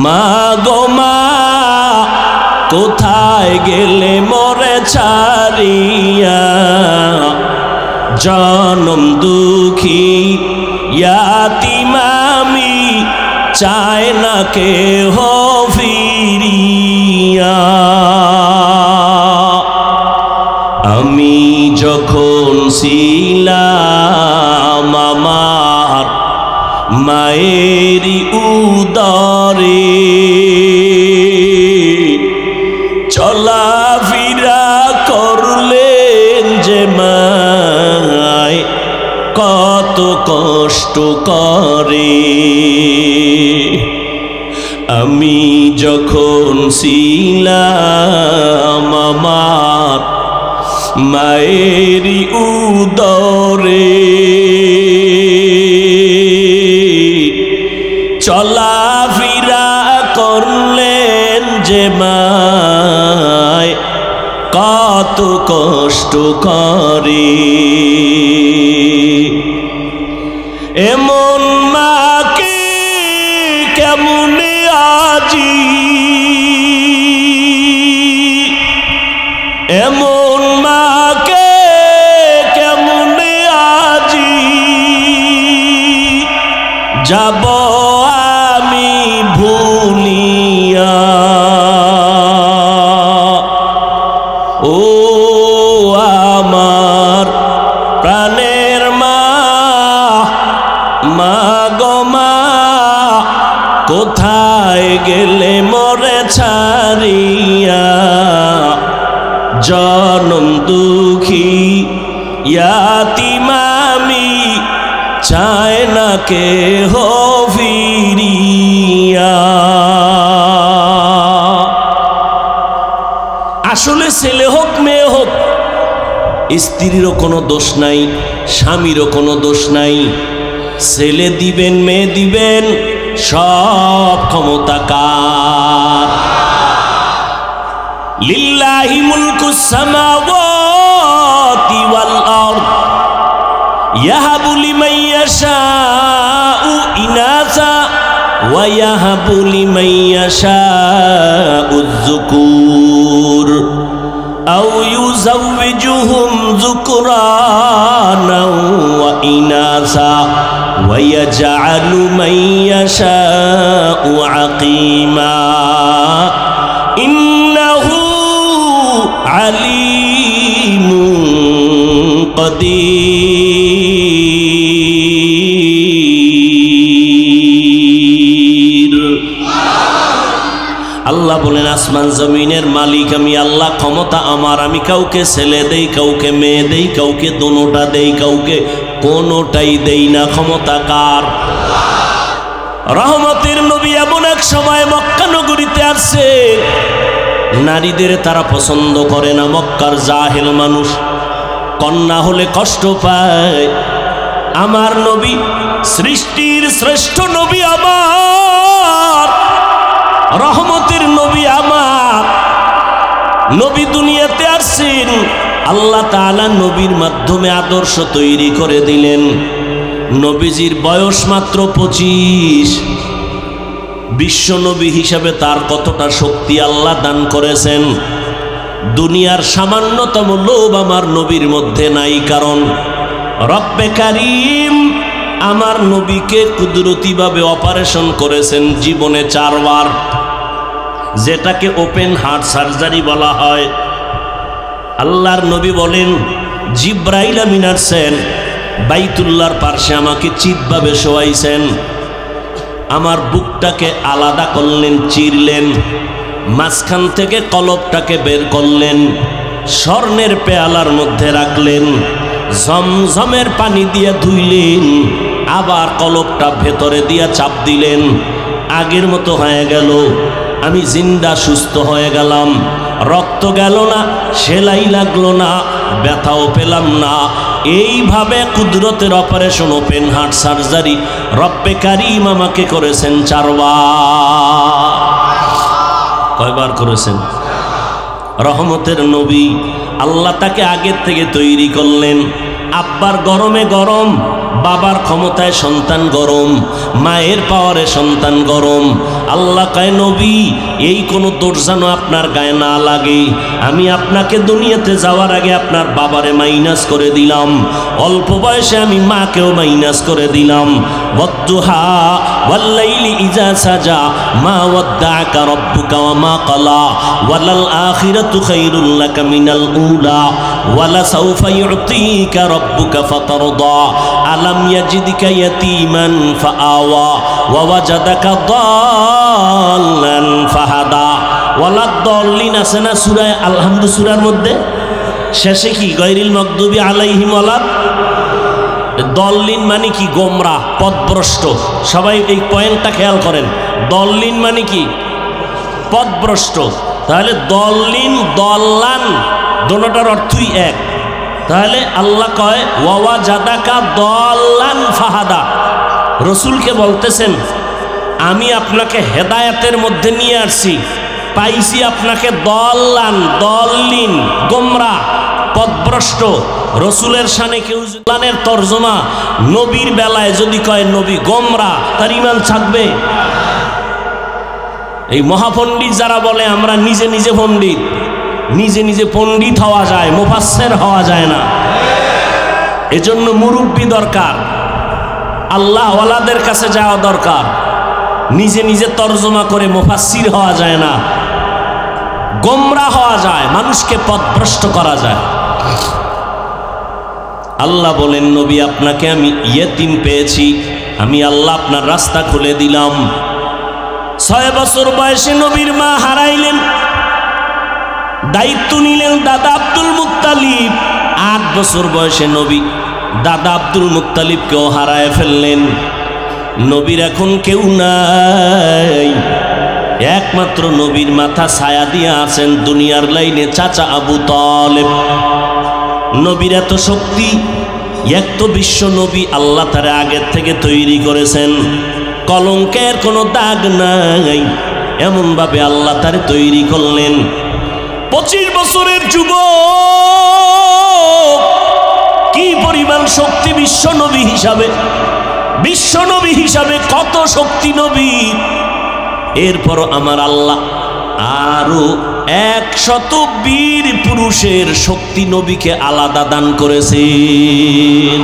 মা গো মা কোথায় গেলে মোরে ছাড়িয়া, জনম দুঃখী ইয়াতীম আমি, চায় না কেহ ফিরিয়া। আমি যখন ছিলাম আমার মায়েরই উদরে, চলাফেরা করলেন যে মায় কত কষ্ট করে। আমি যখন ছিলাম আমার মায়েরই উদরে, চলাফেরা করলেন যে মায় কত কষ্ট করে। এমন মাকে কেমনে আজি, এমন মাকে কেমনে আজি যাব আমি ভুলিয়া। ও আমার প্রাণের মা, মা গো মা কোথায় গেলে মোরে ছাড়িয়া, জনম দুঃখী ইয়াতীম আমি, চায় না কেহ ফিরিয়া। আসলে ছেলে হোক মেয়ে হোক, স্ত্রীরও কোনো দোষ নাই, স্বামীরও কোনো দোষ নাই। ছেলে দিবেন মেয়ে দিবেন সব ক্ষমতা কার? লিল্লাহি মুলকুস সামাওয়াতি ওয়াল আরদ, ইয়াহাবু লিমান ইয়াশাউ ইনাসা ওয়া ইয়াহাবু লিমান ইয়াশাউ যুকুর আও ইউযাওয়িজুহুম যুকরানা ওয়া ইনাসা ওয়া ইয়াজআলু মান ইয়াশাউ আকিমা ইন্নাহু আলিমুন কদির। আল্লাহ বলেন আসমান জমিনের মালিক আমি আল্লাহ, ক্ষমতা আমার। আমি কাউকে ছেলে দেই, কাউকে মেয়ে দেই, কাউকে দোনোটা দেই, কাউকে কোনোটাই দেই না। ক্ষমতা কার? রহমতের নবী এমন এক সময় মক্কা নগরীতে আসছে, নারীদের তারা পছন্দ করে না। মক্কার জাহেল মানুষ, কন্যা হলে কষ্ট পায়। আমার নবী সৃষ্টির শ্রেষ্ঠ নবী আমার, রহমতের নবী আমার, নবী দুনিয়াতে আসছেন। আল্লাহ তাআলা নবীর মাধ্যমে আদর্শ তৈরি করে দিলেন। নবীজির বয়স মাত্র 25। বিশ্ব নবী হিসাবে তার কতটা শক্তি আল্লাহ দান করেছেন। দুনিয়ার সামান্যতম লোভ আমার নবীর মধ্যে নাই, কারণ রব্বে কারীম আমার নবীকে কুদরতিভাবে অপারেশন করেছেন জীবনে 4 বার, যেটাকে ওপেন হার্ট সার্জারি বলা হয়। আল্লাহর নবী বলেন, জিব্রাইল আমিন আসছেন, বাইতুল্লাহর পার্শ্বে আমাকে চিৎভাবে শোয়াইছেন, আমার বুকটাকে আলাদা করলেন, চিরলেন, মাঝখান থেকে কলবটাকে বের করলেন, স্বর্ণের পেয়ালার মধ্যে রাখলেন, ঝমঝমের পানি দিয়ে ধুইলেন, আবার কলবটা ভেতরে দিয়ে চাপ দিলেন। আগের মতো হয়ে গেল, আমি জিন্দা সুস্থ হয়ে গেলাম। রক্ত গেল না, সেলাই লাগলো না, ব্যথাও পেলাম না। এইভাবে কুদরতের অপারেশন ওপেন হার্ট সার্জারি রব্বে কারীম আমাকে করেছেন 4 বার। কয়বার করেছেন? রহমতের নবী, আল্লাহ তাকে আগের থেকে তৈরি করলেন। আব্বার গরমে গরম, বাবার ক্ষমতায় সন্তান গরম, মায়ের পাওয়ারে সন্তান গরম। আল্লাহ কয় নবী এই কোনো দোষ যেন আপনার গায়ে না লাগে। আমি আপনাকে দুনিয়াতে যাওয়ার আগে আপনার বাবারে মাইনাস করে দিলাম, অল্প বয়সে আমি মাকেও মাইনাস করে দিলাম। ওয়াদ্দুহা ওয়াল্লাইলি ইজা সাজা মা ওয়াদ্দাআকা রাব্বুকা ওয়া মা ক্বালা ওয়ালাল আখিরাতু খায়রুল লাকা মিনাল উলা ওয়ালা সাউফা ইউতিকা রাব্বুকা ফাতারদা আলাম ইয়াজিদকা ইয়াতীমান ফাআওয়া ওয়া ওয়াজাদাকা দাল্লান ফাহাদা। ওয়ালাদ-দাল্লিন আছে না সূরা আল-হামদ সূরার মধ্যে, শেষে কি গায়রিল মাগদুবি আলাইহিম ওয়ালাদ দল্লিন মানে কি? গোমরা, পথভ্রষ্ট। সবাই এই পয়েন্টটা খেয়াল করেন, দল্লিন মানে কি? পথভ্রষ্ট। তাহলে দল্লিন দল্লান দোনোটার অর্থই এক। তাহলে আল্লাহ কয় ওয়া জাদাকা দল্লান ফাহাদা, রসুলকে বলতেছেন আমি আপনাকে হেদায়েতের মধ্যে নিয়ে আসছি, পাইছি আপনাকে দল্লান দল্লিন গোমরা পথভ্রষ্ট। রসুলের শানে কেউ লানের তর্জমা নবীর বেলায় যদি কয় নবী গোমরা, তার ঈমান থাকবে? এই মহাপণ্ডিত যারা বলে আমরা নিজে নিজে পণ্ডিত, নিজে নিজে পণ্ডিত হওয়া যায়, মুফাসসির হওয়া যায় না। এজন্য মুরব্বি দরকার, আল্লাহ ওয়ালাদের কাছে যাওয়া দরকার। নিজে নিজে তর্জমা করে মুফাসসির হওয়া যায় না, গোমরা হওয়া যায়, মানুষকে পথভ্রষ্ট করা যায়। আল্লাহ বলেন নবী আপনাকে আমি ইয়েতিম পেয়েছি, আমি আল্লাহ আপনার রাস্তা খুলে দিলাম। 6 বছর বয়সে নবীর মা হারাইলেন, দায়িত্ব নিলেন দাদা আব্দুল মুত্তালিব। 8 বছর বয়সে নবী দাদা আব্দুল মুত্তালিবকেও হারায় ফেললেন। নবীর এখন কেউ নাই, একমাত্র নবীর মাথা ছায়া দিয়ে আছেন দুনিয়ার লাইনে চাচা আবু তালেব। নবীর এত শক্তি, এক তো বিশ্ব নবী, আল্লাহ তার আগের থেকে তৈরি করেছেন, কলঙ্কের কোনো দাগ নাই, এমনভাবে আল্লাহ তার তৈরি করলেন। 25 বছরের যুবক, কি পরিমাণ শক্তি বিশ্ব নবী হিসাবে, বিশ্ব নবী হিসাবে কত শক্তি নবী। এরপর আমার আল্লাহ আরো 100 বীর পুরুষের শক্তি নবীকে আলাদা দান করেছেন।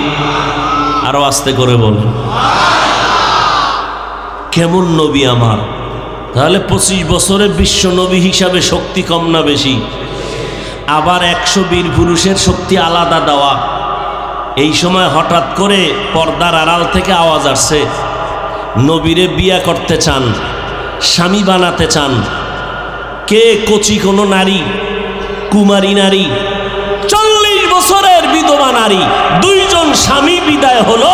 আরো আস্তে করে বল, কেমন নবী আমার। তাহলে 25 বছরে বিশ্ব নবী হিসাবে শক্তি কম না বেশি? আবার 100 বীর পুরুষের শক্তি আলাদা দেওয়া। এই সময় হঠাৎ করে পর্দার আড়াল থেকে আওয়াজ আসছে, নবীরে বিয়া করতে চান, স্বামী বানাতে চান। কে? কচি কোনো নারী, কুমারী নারী, 40 বছরের বিধবা নারী। 2 জন স্বামী বিদায় হলো,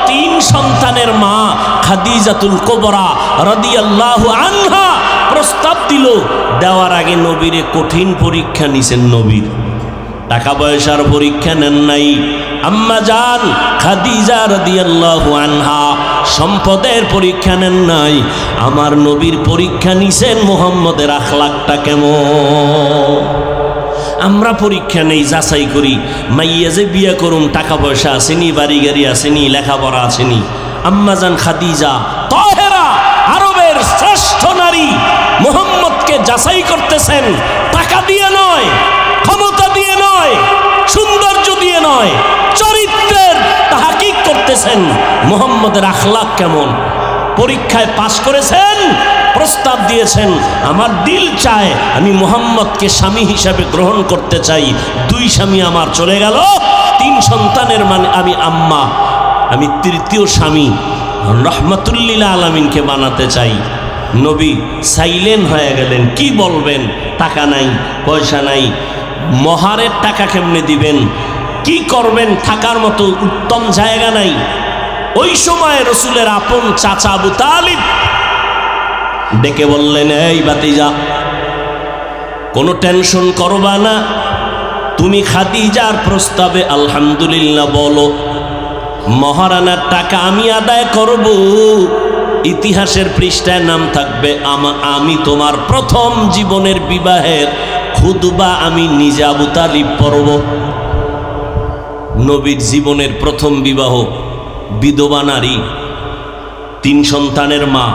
3 সন্তানের মা খাদিজাতুল কুবরা রাদিয়াল্লাহু আনহা প্রস্তাব দিল। দেওয়ার আগে নবীরে কঠিন পরীক্ষা নিছেন। নবীর টাকা পয়সার পরীক্ষা নেন নাই। আম্মা জান খাদিজা রাদিয়াল্লাহু আনহা সম্পদের পরীক্ষা নেন নাই। আমার নবীর পরীক্ষা নিছেন মুহাম্মদের আখলাকটা কেমন। আমরা পরীক্ষা নেই, যাচাই করি, মাইয়া যে বিয়ে করুম টাকা পয়সা আসেনি, বাড়ি গাড়ি আসেনি, লেখাপড়া আসেনি। আম্মা জান খাদিজা তাহেরা, আরবের শ্রেষ্ঠ নারী, মুহাম্মদকে যাচাই করতেছেন, টাকা দিয়ে নয়, ক্ষমতা দিয়ে নয়, সৌন্দর্য দিয়ে নয়, চরিত্রের তাহকিক করতেছেন মুহাম্মদের আখলাক কেমন। পরীক্ষায় পাশ করেছেন, প্রস্তাব দিয়েছেন, আমার দিল চায় আমি মুহাম্মদকে স্বামী হিসাবে গ্রহণ করতে চাই। 2 স্বামী আমার চলে গেল, 3 সন্তানের মানে আমি আম্মা, আমি 3য় স্বামী রহমাতুল্লিল আলামিনকে বানাতে চাই। নবী সাইলেন্ট হয়ে গেলেন। কি বলবেন? টাকা নাই, পয়সা নাই, মহারের টাকা কেমনে দিবেন, কি করবেন, থাকার মতো উত্তম জায়গা নাই। ওই সময় রসুলের আপন চাচা আবু তালিব ডেকে বললেন, এই ভাতিজা, কোনো টেনশন করবা না, তুমি খাদিজার প্রস্তাবে আলহামদুলিল্লাহ বলো, মহারানার টাকা আমি আদায় করব, ইতিহাসের পৃষ্ঠায় নাম থাকবে আমি তোমার প্রথম জীবনের বিবাহের খুতবা আমি নিজে আবু তালিব পড়ব। নবীর জীবনের প্রথম বিবাহ বিধবা নারী, 3 সন্তানের মা,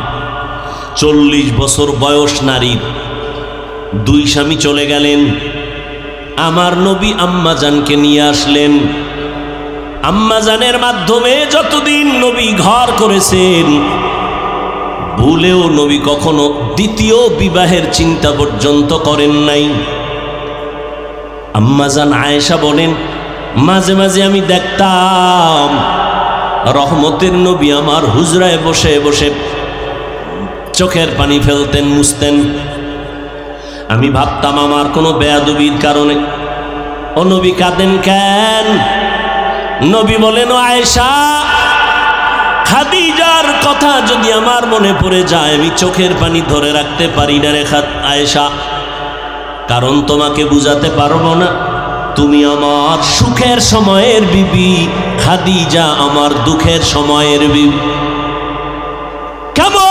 40 বছর বয়স নারীর, 2 স্বামী চলে গেলেন। আমার নবী আম্মাজানকে নিয়ে আসলেন। আম্মাজানের মাধ্যমে যতদিন নবী ঘর করেছেন, ভুলেও নবী কখনো দ্বিতীয় বিবাহের চিন্তা পর্যন্ত করেন নাই। আম্মাজান আয়েশা বলেন, মাঝে মাঝে আমি দেখতাম রহমতের নবী আমার হুজরায় বসে বসে চোখের পানি ফেলতেন, মুছতেন। আমি ভাবতাম আমার কোনো বেয়াদবির কারণে। ও নবী কাঁদেন কেন? নবী বলেন, ও আয়েশা, খাদিজার কথা যদি আমার মনে পড়ে যায় আমি চোখের পানি ধরে রাখতে পারি না রে আয়েশা। কারণ তোমাকে বুঝাতে পারবো না, তুমি আমার সুখের সময়ের বিবি, খাদিজা আমার দুঃখের সময়ের বিবি। কেমন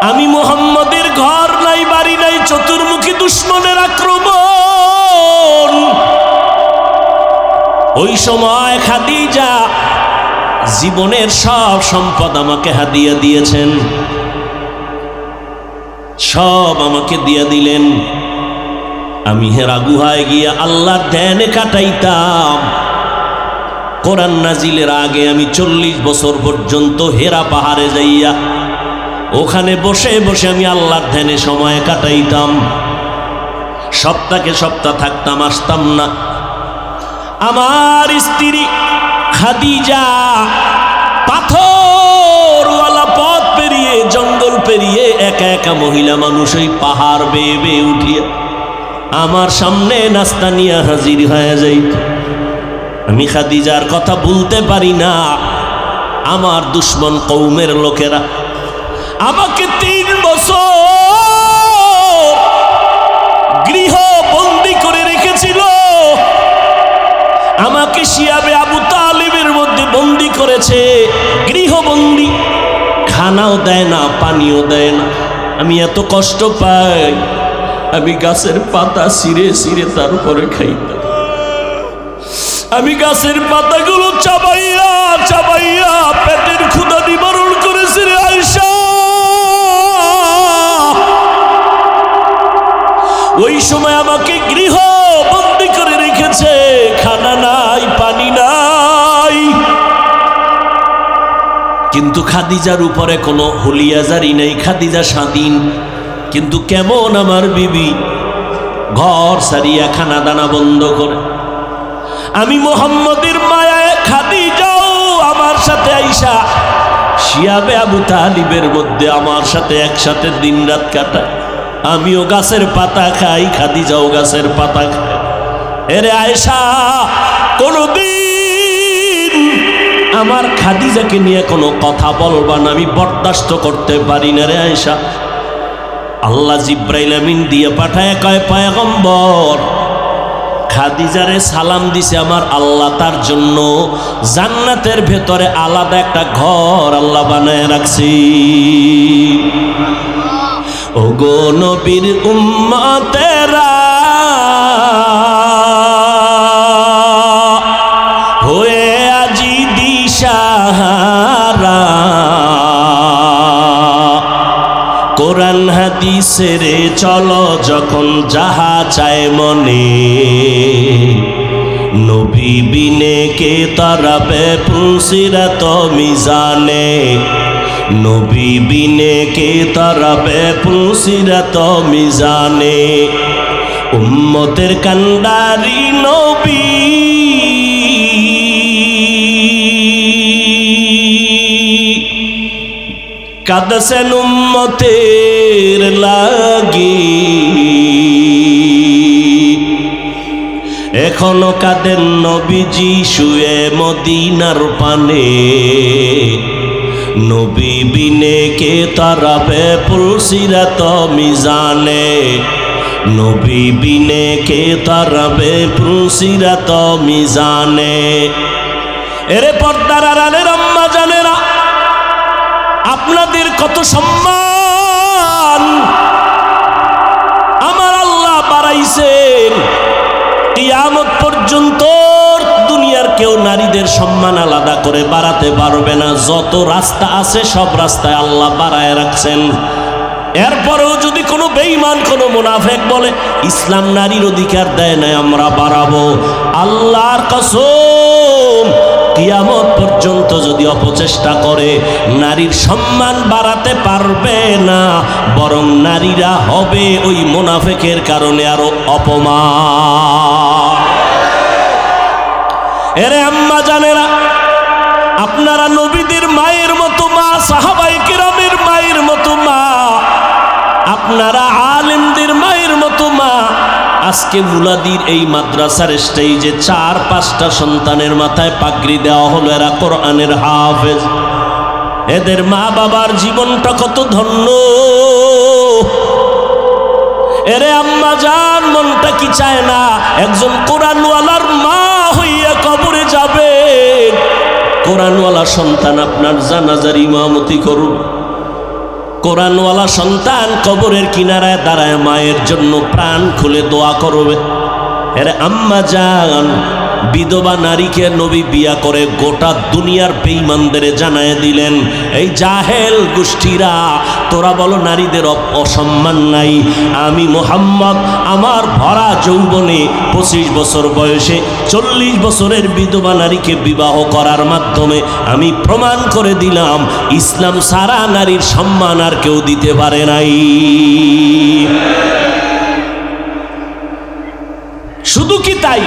আমি মুহাম্মদের ঘর নাই, বাড়ি নাই, চতুর্মুখী দুশ্মনের আক্রমণ। ওই সময় খাদিজা জীবনের সব সম্পদ আমাকে হাদিয়া দিয়েছেন, সব আমাকে দিয়ে দিলেন। আমি হেরা গুহায় গিয়া আল্লাহর ধ্যানে কাটাইতাম। কোরআন নাজিলের আগে আমি 40 বছর পর্যন্ত হেরা পাহাড়ে যাইয়া ওখানে বসে বসে আমি আল্লাহর ধ্যানে সময় কাটাইতাম। সপ্তাহে সপ্তাহ থাকতাম, আসতাম না। আমার স্ত্রী খাদিজা পাথরওয়ালা পথ পেরিয়ে, জঙ্গল পেরিয়ে একা একা মহিলা মানুষ ওই পাহাড় বেয়ে বেয়ে উঠিয়া আমার সামনে নাস্তা নিয়ে হাজির হয়ে যাইত। আমি খাদিজার কথা ভুলতে পারি না। আমার দুশ্মন কওমের লোকেরা আমাকে 3 বছর গৃহ বন্দী করে রেখেছিল। আমাকে শিয়াবে আবু তালিবের মধ্যে বন্দী করেছে, গৃহবন্দী। খানাও দেয় না, পানিও দেয় না। আমি এত কষ্ট পাই, আমি গাছের পাতা ছিঁড়ে ছিঁড়ে তার উপরে খাইতাম। আমি গাছের পাতাগুলো চাবাইয়া চাবাইয়া পেটের ক্ষুধা নিবারণ করেছি রে আয়েশা। ওই সময় আমাকে গৃহ বন্দী করে রেখেছে, খানা নাই, পানি নাই। কিন্তু খাদিজার উপরে কোনো হুলিয়াজারি নেই, খাদিজা স্বাধীন। কিন্তু কেমন আমার বিবি ঘর সারিয়া খানা দানা বন্ধ করে। আমি মুহাম্মদের মায়ায় খাদিজাও আমার সাথে আইসা শিয়াবে আবু তালিবের মধ্যে আমার সাথে একসাথে দিন রাত কাটায়। আমিও গাছের পাতা খাই, খাদিজাও গাছের পাতা খায়। এরে আয়েশা, কোনদিন আমার খাদিজাকে নিয়ে কোনো কথা বলবা না, আমি বরদাস্ত করতে পারি না রে আয়েশা। আল্লাহ জিব্রাইল আমিন দিয়ে পাঠায়, কয় পয়গম্বর খাদিজারে সালাম দিছে আমার আল্লাহ, তার জন্য জান্নাতের ভেতরে আলাদা একটা ঘর আল্লাহ বানায় রাখছি। ওগো নবীর উম্মতেরা হয়ে আজি দিশাহারা, কোরআন হাদিসের চলো যখন যাহা চায় মনে, নবী বিনে কে তারাবে পুলসিরাত মিজানে, নবী বিনে কে তারাবে পুলসিরাত মিজানে। উম্মতের কান্ডারি নবী কাঁদছেন উম্মতের লাগি, এখনো কাঁদেন নবীজি শুয়ে মদিনার পানে, নবী বিনে কে তারাবে পুলসিরাত মিজানে, নবী বিনে কে তারাবে পুলসিরাত মিজানে। এরে পর্দার আড়ালের আম্মা জানেরা, আপনাদের কত সম্মান আমার আল্লাহ বাড়াইছেন। কিয়ামত পর্যন্ত দুনিয়া দুনিয়ার কেউ নারীদের সম্মান আলাদা করে বাড়াতে পারবে না। যত রাস্তা আছে সব রাস্তায় আল্লাহ বাড়ায় রাখছেন। এরপরেও যদি কোনো বেঈমান কোনো মুনাফিক বলে ইসলাম নারীর অধিকার দেয় না, আমরা বাড়াবো, আল্লাহর কসম কিয়ামত পর্যন্ত যদি অপচেষ্টা করে নারীর সম্মান বাড়াতে পারবে না, বরং নারীরা হবে ওই মুনাফিকের কারণে আরো অপমান। এরে আম্মা জানেরা, আপনারা নবীদের মায়ের মতো মা, সাহাবায়ে কেরামের মায়ের মতো মা, আপনারা আলেমদের মায়ের মতো মা। আজকে মুলাদির এই মাদ্রাসার স্টেজে 4-5টা সন্তানের মাথায় পাগড়ি দেওয়া হলো, এরা কোরআনের হাফেজ। এদের মা বাবার জীবনটা কত ধন্য। এরে আম্মা জান, মনটা কি চায় না একজন কোরআনওয়ালার মা হইয়া কবরে যাবে? কোরআনওয়ালা সন্তান আপনার জানাজার ইমামতি করুন। কোরআনওয়ালা সন্তান কবরের কিনারায় দাঁড়ায় মায়ের জন্য প্রাণ খুলে দোয়া করবে। এর আম্মা জান, বিধবা নারীকে নবী বিয়া করে গোটা দুনিয়ার বেঈমানদের জানায় দিলেন, এই জাহেল গোষ্ঠীরা, তোরা বলো নারীদের অসম্মান নাই, আমি মুহাম্মদ আমার ভরা যৌবনে 25 বছর বয়সে 40 বছরের বিধবা নারীকে বিবাহ করার মাধ্যমে আমি প্রমাণ করে দিলাম ইসলাম সারা নারীর সম্মান আর কেউ দিতে পারে নাই। শুধু কি তাই,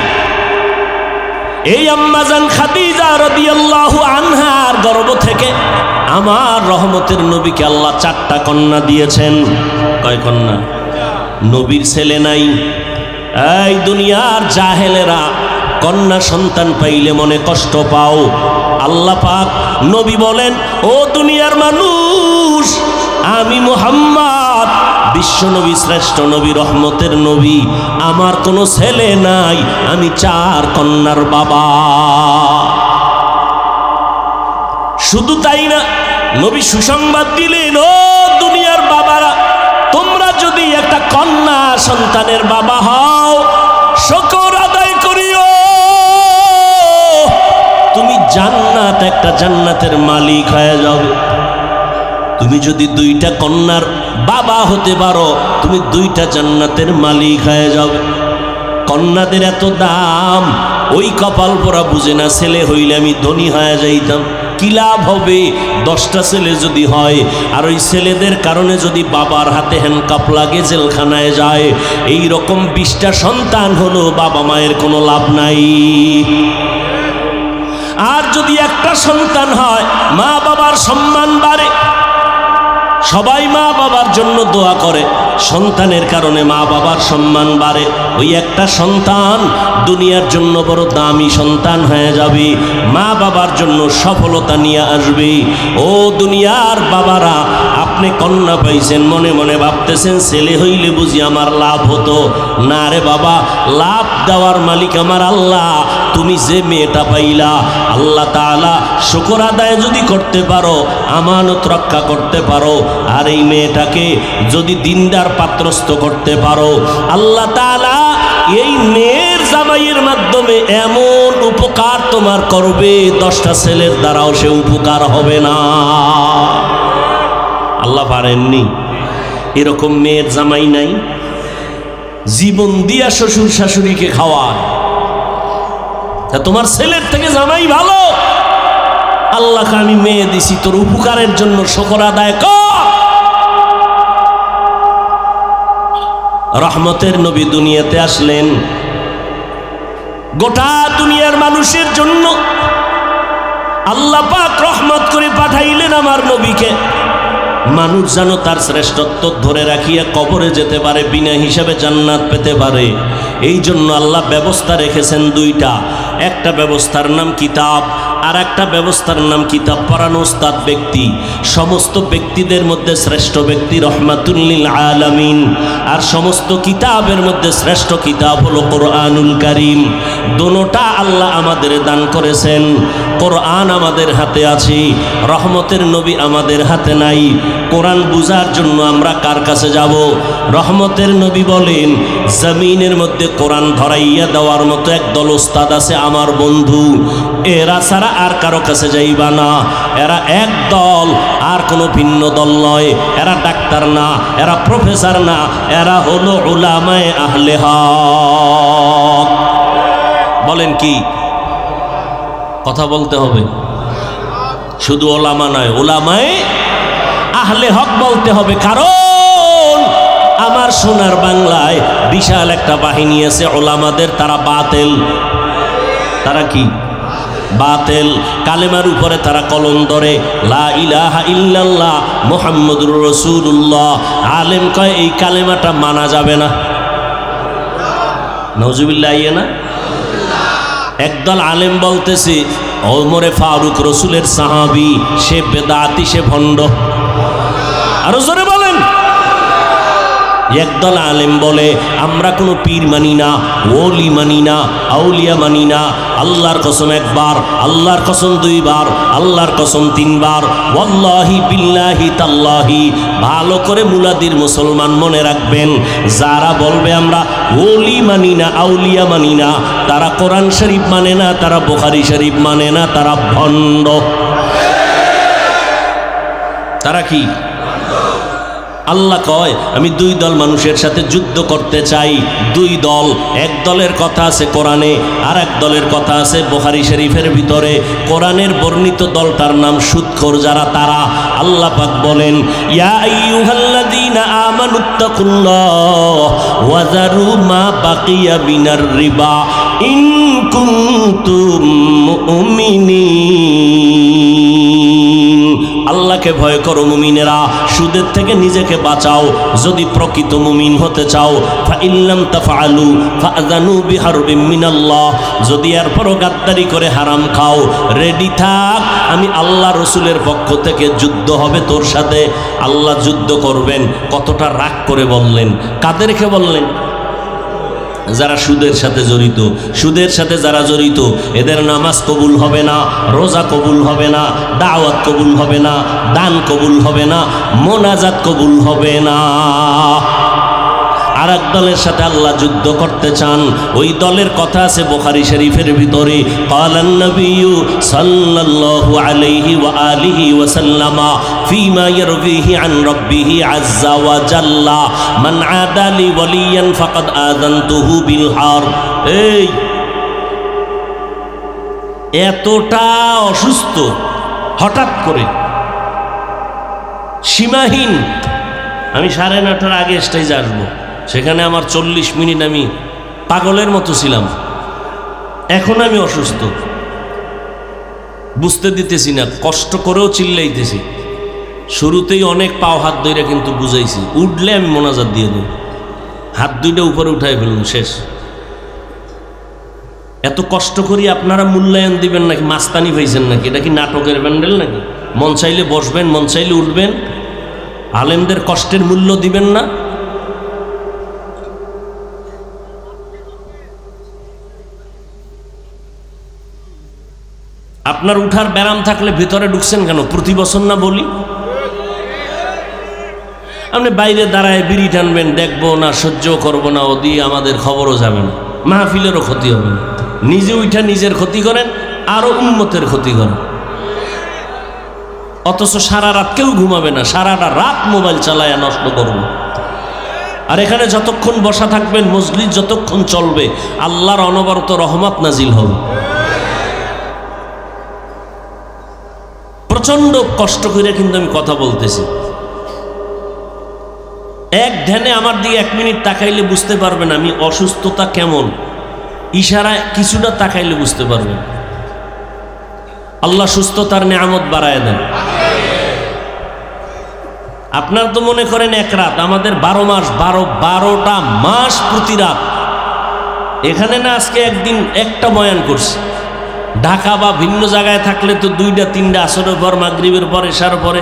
এই আম্মাজান খাদিজা রাদিয়াল্লাহু আনহার গর্ভ থেকে আমার রহমতের নবীকে আল্লাহ 4টা কন্যা দিয়েছেন। কয় কন্যা? নবীর ছেলে নাই। এই দুনিয়ার জাহেলেরা কন্যা সন্তান পাইলে মনে কষ্ট পাও। আল্লাহ পাক নবী বলেন, ও দুনিয়ার মানুষ, আমি মুহাম্মদ বিশ্ব নবী, শ্রেষ্ঠ নবী, রহমতের নবী, আমার কোনো ছেলে নাই, আমি 4 কন্যার বাবা। শুধু তাই না, নবী সুসংবাদ দিলেন, ও দুনিয়ার বাবারা, তোমরা যদি একটা কন্যা সন্তানের বাবা হও, শুকর আদায় করিও, তুমি জান্নাত, একটা জান্নাতের মালিক হয়ে যাবে। তুমি যদি 2টা কন্যার বাবা হতে পারো, তুমি 2টা জান্নাতের মালিক হয়ে যাবে। কন্যাদের এত দাম, ওই কপাল পোড়া বুঝে না ছেলে হইলে আমি ধনী হয়ে যাইতাম। কি লাভ হবে 10টা ছেলে যদি হয়, আর ওই ছেলেদের কারণে যদি বাবার হাতে হ্যান্ডকাপ লাগে, জেলখানায় যায়। এই রকম 20টা সন্তান হলো বাবা মায়ের কোনো লাভ নাই। আর যদি একটা সন্তান হয়, মা বাবার সম্মান বাড়ে। সবাই মা বাবার জন্য দোয়া করে, সন্তানের কারণে মা বাবার সম্মান বাড়ে। ওই একটা সন্তান দুনিয়ার জন্য বড় দামি সন্তান হয়ে যাবে, মা বাবার জন্য সফলতা নিয়ে আসবে। ও দুনিয়ার বাবারা, আপনি কন্যা পাইছেন, মনে মনে ভাবতেছেন ছেলে হইলে বুঝি আমার লাভ হতো। না রে বাবা, লাভ দেওয়ার মালিক আমার আল্লাহ। তুমি যে মেয়েটা পাইলা, আল্লাহ তাআলা শুকর আদায় যদি করতে পারো, আমানত রক্ষা করতে পারো, আর এই মেয়েটাকে যদি দিনদার পাত্রস্থ করতে পারো, আল্লাহ তাআলা এই মেয়ের জামাইয়ের মাধ্যমে এমন উপকার তোমার করবে, 10টা ছেলের দ্বারাও সে উপকার হবে না। আল্লাহ পারেননি? এরকম মেয়ের জামাই নাই, জীবন দিয়া শ্বশুর শাশুড়িকে খাওয়ায়। তোমার ছেলের থেকে জামাই ভালো। আল্লাহকে আমি মেয়ে দিছি তোর উপকারের জন্য, শুকর আদায় কর। রহমতের নবী দুনিয়াতে আসলেন গোটা দুনিয়ার মানুষের জন্য। আল্লাহ পাক রহমত করে পাঠাইলেন আমার নবীকে। মানুষ যেন তার শ্রেষ্ঠত্ব ধরে রাখিয়া কবরে যেতে পারে, বিনা হিসাবে জান্নাত পেতে পারে। এই জন্য আল্লাহ ব্যবস্থা রেখেছেন 2টা। একটা ব্যবস্থার নাম কিতাব, আর একটা ব্যবস্থার নাম কিতাব পড়ানো উস্তাদ ব্যক্তি। সমস্ত ব্যক্তিদের মধ্যে শ্রেষ্ঠ ব্যক্তি রহমাতুল লিল আলামিন, আর সমস্ত কিতাবের মধ্যে শ্রেষ্ঠ কিতাব হলো কোরআনুল কারীম। দোনোটা আল্লাহ আমাদের দান করেছেন। কোরআন আমাদের হাতে আছে, রহমতের নবী আমাদের হাতে নাই। কোরআন বুঝার জন্য আমরা কার কাছে যাব? রহমতের নবী বলেন, জমিনের মধ্যে কোরআন ধরাইয়া দেওয়ার মতো একদল ওস্তাদ আছে আমার বন্ধু, এরা ছাড়া আর কারো কাছে যাইবা না। এরা এক দল, আর কোনো ভিন্ন দল নয়। এরা ডাক্তার না, এরা প্রফেসর না, এরা হলো উলামায়ে আহলে হক। বলেন কি? কথা বলতে হবে, শুধু ওলামা নয়, উলামায়ে আহলে হক বলতে হবে। কারণ আমার সোনার বাংলায় বিশাল একটা বাহিনী আছে ওলামাদের, তারা বাতেল। তারা কি? বাতেল। কালেমার উপরে তারা কলম ধরে, লা ইলাহা ইল্লাল্লাহ মুহাম্মাদুর রাসূলুল্লাহ। আলেম কয় এই কালেমাটা মানা যাবে না। নাউজুবিল্লাহ ইয়ে না। একদল আলেম বলতেছে ওমরে ফারুক রসুলের সাহাবী, সে বেদাতি, সে ভণ্ড। আরো জোরে বলেন। একদল আলেম বলে আমরা কোনো পীর মানি না, ওলি মানি না, আউলিয়া মানি না। আল্লাহর কসম একবার, আল্লাহর কসম দুইবার, আল্লাহর কসম তিনবার, ওয়াল্লাহি বিল্লাহি তাল্লাহি। ভালো করে মুলাদির মুসলমান মনে রাখবেন, যারা বলবে আমরা ওলি মানি না, আউলিয়া মানি না, তারা কোরআন শরীফ মানে না, তারা বুখারী শরীফ মানে না, তারা ভণ্ড। তারা কি? আল্লাহ কয় আমি দুই দল মানুষের সাথে যুদ্ধ করতে চাই। দুই দল, এক দলের কথা আছে কোরআনে, আর এক দলের কথা আছে বুখারী শরীফের ভিতরে। কোরআনের বর্ণিত দলটার নাম সুদখোর যারা, তারা। আল্লাহ পাক বলেন, ইয়া আইয়ুহাল্লাযীনা আমানুত্তাকুল্লাহ ওয়া যারু মা বাকিয়া মিনার রিবা ইন কুনতুম মুমিনিন। আল্লাহকে ভয় করো মুমিনেরা, সুদের থেকে নিজেকে বাঁচাও যদি প্রকৃত মুমিন হতে চাও। ফাইল্লাম তাফআলু ফাআযানু বিহারবিম মিনাল্লাহ। যদি এরপরও গাদ্দারি করে হারাম খাও, রেডি থাক, আমি আল্লাহ রসুলের পক্ষ থেকে যুদ্ধ হবে তোর সাথে। আল্লাহ যুদ্ধ করবেন। কতটা রাগ করে বললেন। কাদেরকে বললেন? যারা সুদের সাথে জড়িত। সুদের সাথে যারা জড়িত এদের নামাজ কবুল হবে না, রোজা কবুল হবে না, দাওয়াত কবুল হবে না, দান কবুল হবে না, মোনাজাত কবুল হবে না। আর এক দলের সাথে আল্লাহ যুদ্ধ করতে চান। ওই দলের কথা আছে বুখারী শরীফের ভিতরে, ক্বালান নবিয়্যু সাল্লাল্লাহু আলাইহি ওয়া আলিহি ওয়া সাল্লামা ফীমা ইয়ারবিহি আন রাব্বিহি আযজা ওয়া জাল্লা মান আদালি ওয়ালিয়ান ফাকাদ আযানতুহু বিল হারব। এই এতটা অসুস্থ, হঠাৎ করে সীমাহীন। আমি 9:30টার আগে স্টেজে আসবো, সেখানে আমার 40 মিনিট আমি পাগলের মতো ছিলাম। এখন আমি অসুস্থ, বুঝতে দিতেছি না, কষ্ট করেও চিল্লাইতেছি। শুরুতেই অনেক পাও হাত ধরে কিন্তু বুঝাইছি, উঠলে আমি মোনাজাত দিয়ে দেব। হাত দুইটা উপরে উঠাই ফেলুন, শেষ। এত কষ্ট করি আপনারা মূল্যায়ন দিবেন নাকি? মাস্তানি পাইছেন নাকি? এটা কি নাটকের ব্যান্ডেল নাকি? মন চাইলে বসবেন, মন চাইলে উঠবেন। আলেমদের কষ্টের মূল্য দিবেন না? আপনার উঠার ব্যারাম থাকলে ভিতরে ঢুকছেন কেন? প্রতি বছর না বলি? আপনি বাইরে দাঁড়ায় বিড়ি টানবেন, দেখবো না, সহ্য করবো না, ওদি আমাদের খবরও যাবে না, মাহফিলেরও ক্ষতি হবে না। নিজে উঠা নিজের ক্ষতি করেন, আরো উম্মতের ক্ষতি করেন। অথচ সারা রাত কেউ ঘুমাবে না, সারাটা রাত মোবাইল চালায় নষ্ট করবো। আর এখানে যতক্ষণ বসা থাকবেন, মজলিস যতক্ষণ চলবে, আল্লাহর অনবরত রহমত নাজিল হবে। প্রচন্ড কষ্ট করে কিন্তু আমি কথা বলতেছি। এক ধ্যানে আমার দিকে 1 মিনিট তাকাইলে বুঝতে পারবেন আমি অসুস্থতা কেমন। ইশারায় কিছুটা তাকাইলে বুঝতে পারবেন। আল্লাহ সুস্থতার নেয়ামত বাড়ায় দেন। আপনার তো মনে করেন এক রাত, আমাদের 12 মাস, 12টা মাস প্রতি রাত। এখানে না আজকে একদিন একটা বয়ান করছি, ঢাকা বা ভিন্ন জায়গায় থাকলে তো 2টা 3টা আসরের পর, মাগরিবের পর, এশার পরে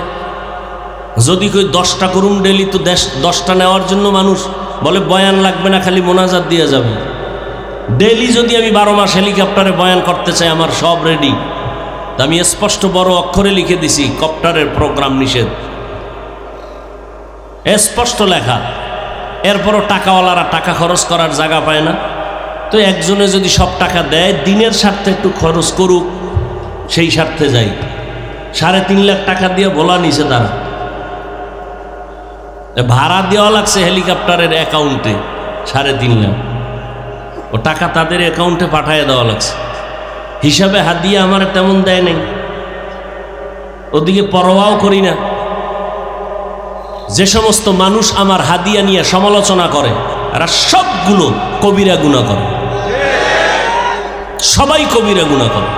যদি কই 10টা করুন ডেলি, তো 10টা নেওয়ার জন্য মানুষ বলে বয়ান লাগবে না, খালি মোনাজাত দিয়ে যাবে। ডেলি যদি আমি 12 মাস হেলিকপ্টারে বয়ান করতে চাই, আমার সব রেডি। আমি স্পষ্ট বড় অক্ষরে লিখে দিছি, কপ্টারের প্রোগ্রাম নিষেধ, স্পষ্ট লেখা। এরপরও টাকাওয়ালারা টাকা খরচ করার জায়গা পায় না, তো একজনে যদি সব টাকা দেয়, দিনের স্বার্থে একটু খরচ করুক, সেই স্বার্থে যাই। 3.5 লাখ টাকা দিয়ে ভোলা নিছে তারা, ভাড়া দেওয়া লাগছে হেলিকপ্টারের অ্যাকাউন্টে 3.5 লাখ, ও টাকা তাদের অ্যাকাউন্টে পাঠিয়ে দেওয়া লাগছে। হিসাবে হাদিয়া আমার তেমন দেয় নাই, ওদিকে পরোয়াও করি না। যে সমস্ত মানুষ আমার হাদিয়া নিয়ে সমালোচনা করে, এরা সবগুলো কবিরা গুনাহ করে, সবাই কবিরা গুনাহ করে।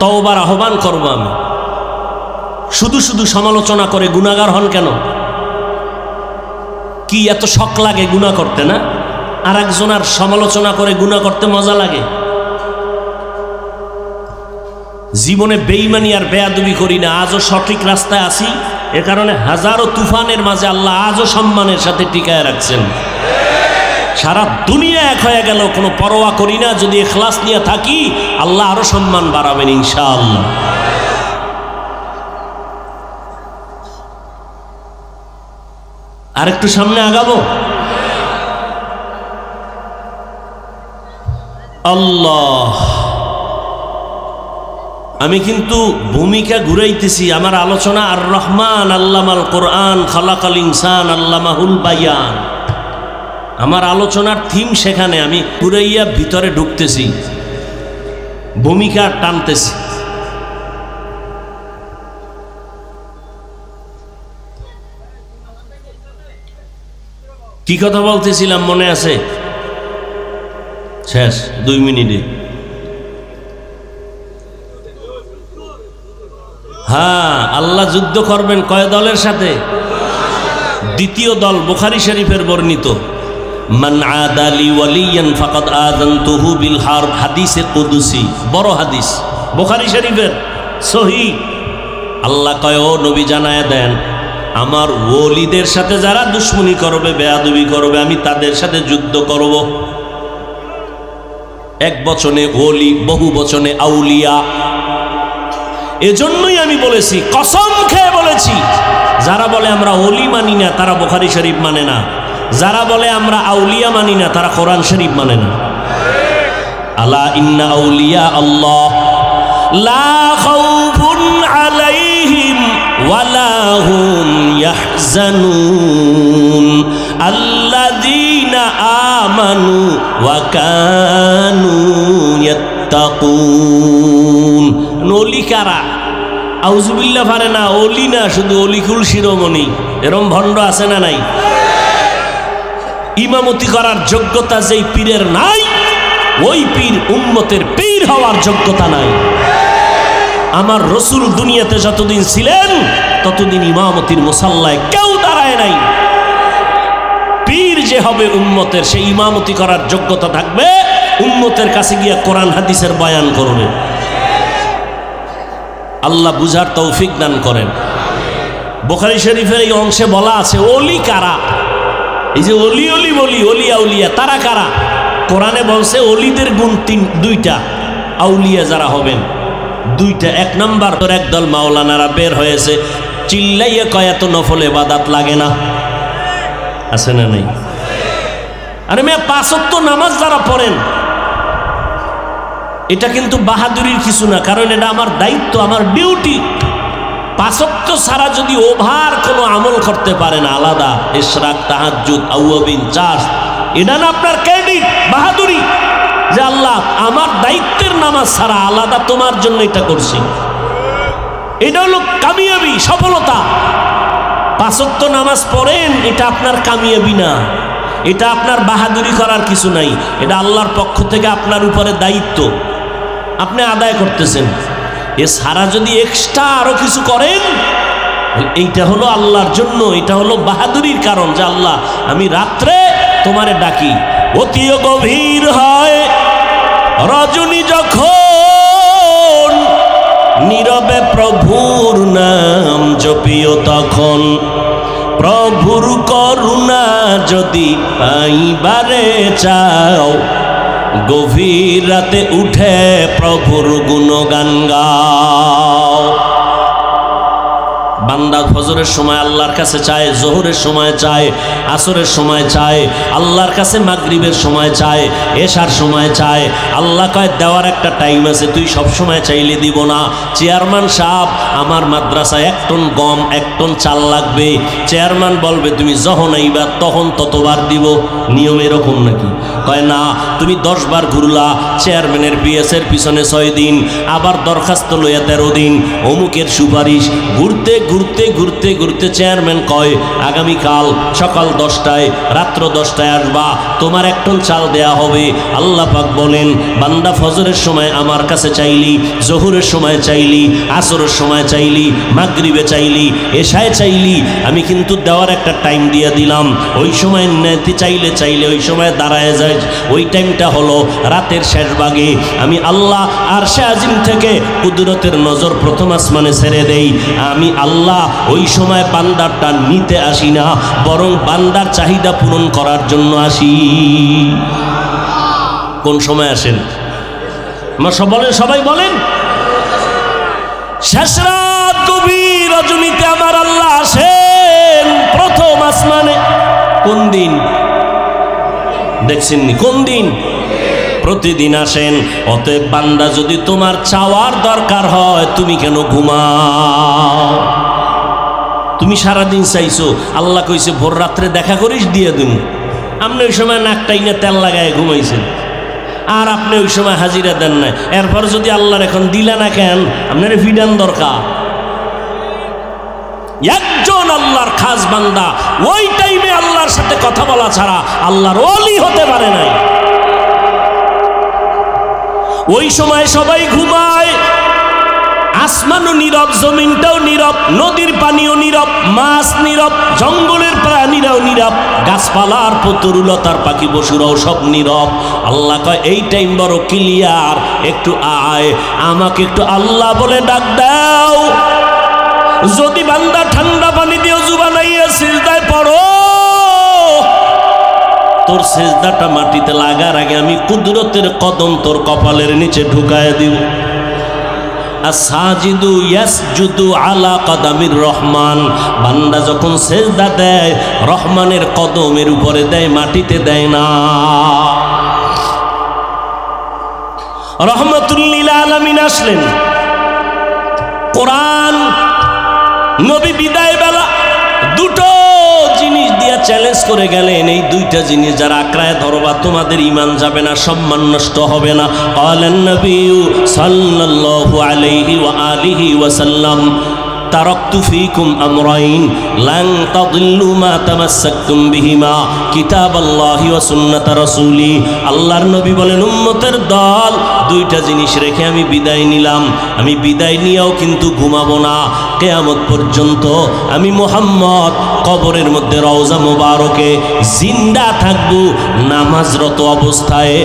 তওবার আহ্বান করব আমি। শুধু শুধু সমালোচনা করে গুনাহগার হন কেন? কি এত শখ লাগে গুনাহ করতে না? আর একজনের সমালোচনা করে গুনাহ করতে মজা লাগে? জীবনে বেঈমানি আর বেয়াদবি করি না, আজও সঠিক রাস্তায় আছি। এ কারণে হাজারো তুফানের মাঝে আল্লাহ আজও সম্মানের সাথে টিকায় রাখছেন। সারা দুনিয়া এক হয়ে গেল, কোনো পরোয়া করি না। যদি ইখলাস নিয়ে থাকি, আল্লাহ আরো সম্মান বাড়াবেন ইনশাআল্লাহ। আর একটু সামনে আগাবো। আল্লাহ, আমি কিন্তু ভূমিকা ঘুরাইতেছি। আমার আলোচনা আর রহমান আল্লামাল কোরআন খালাকাল ইনসান আল্লামাহুল বায়ান। আমার আলোচনার থিম সেখানে, আমি ঘুরাইয়া ভিতরে ঢুকতেছি, ভূমিকা টানতেছি। কি কথা বলতেছিলাম মনে আছে? শেষ 2 মিনিটে। হ্যাঁ, আল্লাহ যুদ্ধ করবেন কয় দলের সাথে? দ্বিতীয় দল, বুখারী শরীফের বর্ণিত, মান আদালি ওয়ালিয়ান ফাকাদ আযানতুহু বিল হারব, হাদিসে কুদসি, বড় হাদিস, বুখারী শরীফের সহিহ। আল্লাহ কয়, ও নবী জানায়া দেন, আমার ওলিদের সাথে যারা দুশমনি করবে, বেয়াদবি করবে, আমি তাদের সাথে যুদ্ধ করব। এক বচনে ওলি, বহু বচনে আউলিয়া। এজন্যই আমি বলেছি, কসম খেয়ে বলেছি, যারা বলে আমরা ওলি মানি না, তারা বুখারী শরীফ মানে না। যারা বলে আমরা আউলিয়া মানি না, তারা কোরআন শরীফ মানে না। আলা ইন্না আউলিয়া আল্লাহ লা খাউফুন আলাইহিম ওয়ালা হুম ইয়াহজানুন আল্লাযীনা আমানু ওয়া কানু ইয়াত্তাকুন। ওলি কারা? আউযুবিল্লাহ পারে না, ওলি না, শুধু অলিকুল শিরোমণি। এরম ভণ্ড আছে না নাই? ইমামতি করার যোগ্যতা যেই পীরের নাই, ওই পীর উম্মতের পীর হওয়ার যোগ্যতা নাই। আমার রসুল দুনিয়াতে যতদিন ছিলেন, ততদিন ইমামতির মুসাল্লায় কেউ দাঁড়ায় নাই। পীর যে হবে উম্মতের, সেই ইমামতি করার যোগ্যতা থাকবে, উম্মতের কাছে গিয়ে কোরআন হাদিসের বয়ান করবে। আল্লাহ বুঝার তৌফিক দান করেন। বুখারী শরীফের এই অংশে বলা আছে, ওলি কারা? এই যে অলি অলি বলি, অলি আউলিয়া, তারা কারা? কোরআনে বলছে অলিদের গুণ 2টা, আউলিয়া যারা হবেন 2টা। 1 নাম্বার, তোর একদল মাওলানারা বের হয়েছে, চিল্লাইয়া কয় এত নফল ইবাদত লাগে না, আছে না নাই? আরে মেয়ে, 5 ওয়াক্ত নামাজ যারা পড়েন, এটা কিন্তু বাহাদুরির কিছু না, কারণ এটা আমার দায়িত্ব, আমার ডিউটি। 5 ওয়াক্ত ছাড়া যদি ওভার কোনো আমল করতে পারেন, আলাদা ইশরাক, তাহাজ্জুদ, আউয়াবিন, চাষ, এটা না আপনার ক্রেডিট, বাহাদুরি, যে আল্লাহ আমার দায়িত্বের নামাজ ছাড়া আলাদা তোমার জন্য এটা করছি। এটা হলো কামিয়াবি, সফলতা। 5 ওয়াক্ত নামাজ পড়েন, এটা আপনার কামিয়াবি না, এটা আপনার বাহাদুরি করার কিছু নাই। এটা আল্লাহর পক্ষ থেকে আপনার উপরে দায়িত্ব, আপনি আদায় করতেছেন। এ সারা যদি এক্সট্রা আরো কিছু করেন, এইটা হলো আল্লাহর জন্য, এটা হলো বাহাদুরির কারণ, যে আল্লাহ আমি রাত্রে তোমারে ডাকি, অতি গভীর হয় রজনী যখন নীরবে প্রভুর নাম জপিও তখন, প্রভুর করুণা যদি পাইবারে চাও, গভীর রাতে উঠে প্রভুর গুণগান গাও। বান্দা ফজরের সময় আল্লাহর কাছে চায়, জোহরের সময় চায়, আসরের সময় চায়, আল্লাহর কাছে মাগরিবের সময় চায়, এশার সময় চায়। আল্লাহ কয় দেওয়ার একটা টাইম আছে, তুই সব সময় চাইলে দিব না। চেয়ারম্যান সাহেব, আমার মাদ্রাসায় 1 টন গম 1 টন চাল লাগবে। চেয়ারম্যান বলবে তুমি যখন আইবা তখন ততবার দিব। নিয়ম এরকম নাকি? কয় না, তুমি 10 বার ঘুরলা, চেয়ারম্যানের পিএসের পিছনে 6 দিন, আবার দরখাস্ত লইয়া 13 দিন, অমুকের সুপারিশ, ঘুরতে ঘুরতে ঘুরতে ঘুরতে চেয়ারম্যান কয় আগামীকাল সকাল 10টায় রাত্র 10টায় আসবা, তোমার 1 টন চাল দেয়া হবে। আল্লাহ পাক বলেন, বান্দা ফজরের সময় আমার কাছে চাইলি, জোহরের সময় চাইলি, আসরের সময় চাইলি, মাগরিবে চাইলি, এশায় চাইলি, আমি কিন্তু দেওয়ার একটা টাইম দিয়ে দিলাম। ওই সময় নেতে চাইলে ওই সময় দাঁড়ায় যায়। ওই টাইমটা হলো রাতের শেষ ভাগে। আমি আল্লাহ আরশে আজিম থেকে কুদরতের নজর প্রথম আসমানে ছেড়ে দেই। আমি আল্লাহ ওই সময় বান্দারটা নিতে আসি না, বরং বান্দার চাহিদা পূরণ করার জন্য আসি। কোন সময় আসেন? সবাই বলেন, শেষ রাত গভীর রজনীতে আমার আল্লাহ আসেন প্রথম আসমানে। কোন দিন দেখছেননি? কোন দিন? প্রতিদিন আসেন। অতএব বান্দা, যদি তোমার চাওয়ার দরকার হয়, তুমি কেন ঘুমাও? তুমি সারাদিন চাইছো, আল্লাহ কইছে ভোর রাত্রে দেখা করিস, দিয়ে দিন। আপনি ওই সময় নাকটাই না তেল লাগায় ঘুমাইছেন, আর আপনি ওই সময় হাজিরা দেন না। এরপর যদি আল্লাহর এখন দিলে না কেন, আপনার ফিডান দরকার। একজন আল্লাহর খাস বান্দা ওই টাইমে আল্লাহর সাথে কথা বলা ছাড়া আল্লাহর ওলি হতে পারে নাই। ওই সময় সবাই ঘুমায়, আসমানও নীরব, জমিনটাও নীরব, নদীর পানিও নীরব, মাছ নীরব, জঙ্গলের প্রাণীরাও নীরব, গাছপালার পতরুলতার পাখি পশুরাও সব নীরব। আল্লাহ কয় এই টাইম বড় ক্লিয়ার, একটু আয়, আমাকে একটু আল্লাহ বলে ডাক দাও। যদি বান্দা ঠান্ডা পানি দিয়ে ওযু বানাইয়া সিজদায় পড়ো, তোর সিজদাটা মাটিতে লাগার আগে আমি কুদরতের কদম তোর কপালের নিচে ঢুকায় দিব। আসাজিদু ইয়াসজুদু আলা কদামির রহমান, বান্দা যখন সিজদা দেয় রহমানের কদমের উপরে দেয়, মাটিতে দেয় না। রহমাতুল লিল আলামিন আসলেন, কোরআন নবী বিদায় বেলা দুটো জিনিস দিয়া চ্যালেঞ্জ করে গেলেন, এই দুইটা জিনিস যারা আঁকড়ায় ধরবা তোমাদের ঈমান যাবে না, সম্মান নষ্ট হবে না। ক্বালান নবী সাল্লাল্লাহু আলাইহি ওয়া আলিহি ওয়া সাল্লাম, তারাকতু ফীকুম আমরাইন লান তাদিল্লু মা তামাসসাকতুম বিহিমা কিতাবাল্লাহি ওয়া সুন্নাত রাসূলি। আল্লাহর নবী বলেন, উম্মতের দল, দুইটা জিনিস রেখে আমি বিদায় নিলাম। আমি বিদায় নিয়েও কিন্তু ঘুমাবো না, কিয়ামত পর্যন্ত আমি মুহাম্মদ কবরের মধ্যে রওজা মুবারকে জিন্দা থাকবো, নামাজরত অবস্থায়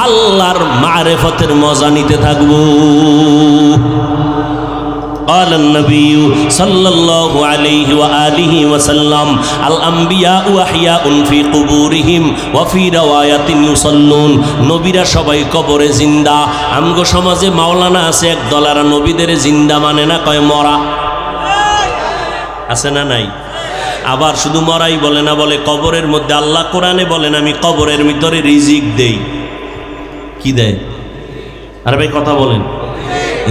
আল্লাহর মারিফতের মজা নিতে থাকবো। قال النبي صلى الله عليه وآله وسلم الأنبياء أحياء في قبورهم وفي رواية يصلون। নবীরা সবাই কবরে জিন্দা। আমগো সমাজে মাওলানা আছে এক দলারা নবীদের জিন্দা মানে না, কয় মরা। আছে না নাই? আবার শুধু মরাই বলে না, বলে কবরের মধ্যে আল্লাহ কোরআনে বলেন আমি কবরের ভিতরে রিজিক দেই। কি দেয়? আরে ভাই কথা বলেন,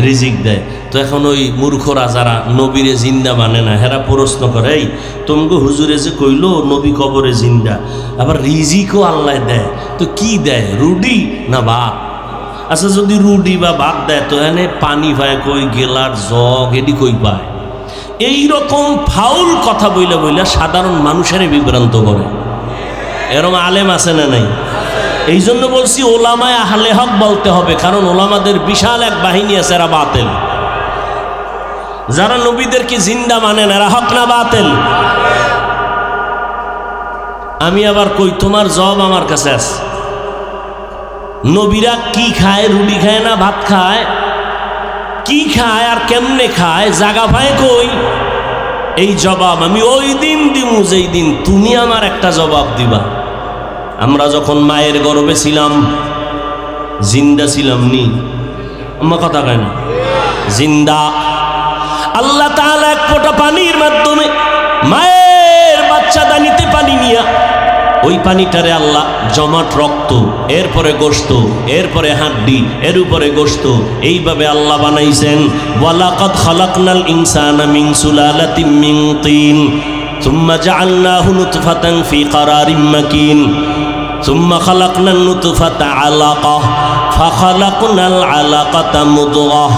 রিজিক দেয়। তো এখন ওই মূর্খরা যারা নবীরে জিন্দা মানে না, হেরা প্রশ্ন করে, এই তোমগো হুজুরে যে কইলো নবী কবরে জিন্দা, আবার রিজিকও আল্লাহ দেয়, তো কি দেয়, রুডি না ভাত? আচ্ছা যদি রুডি বা ভাত দেয় তো এনে পানি পায় কই, গেলার জগ এটি কই পায়? এইরকম ফাউল কথা বইলা বইলা সাধারণ মানুষের বিভ্রান্ত করে। এরকম আলেম আছে না নাই? এই জন্য বলছি ওলামায়ে আহলে হক বলতে হবে, কারণ ওলামাদের বিশাল এক বাহিনী আছে, এরা বাতিল। যারা নবীদেরকে জিন্দা মানেন এরা হক না বাতিল? আমি আবার কই, তোমার জবাব আমার কাছে আছে। নবীরা কি খায়? রুটি খায় না ভাত খায়? কি খায় আর কেমনে খায়, জাগা পায় কই? এই জবাব আমি ওই দিন দিমু যেই দিন তুমি আমার একটা জবাব দিবা। আমরা যখন মায়ের গর্ভে ছিলাম, জিন্দা ছিলাম নি? আমার কথা কয় না? জিন্দা। আল্লাহ তাআলা এক ফোঁটা পানির মাধ্যমে মায়ের বাচ্চা দানিতে পানি নিয়া ওই পানিটারে আল্লাহ জমাট রক্ত, এরপরে গোশত, এরপরে হাড্ডি, এর উপরে গোশত, এইভাবে আল্লাহ বানাইছেন। ওয়ালাকাদ খালাকনাল ইনসানা মিন সুলালাতিন মিন তিন সুম্মা জাআলনাহু নুতফাতান ফি কারারিম মাকিন সুম্মা খালাকনান নুতফাতা আলাকাহ ফাখালাকনাল আলাকাতা মুদগাহ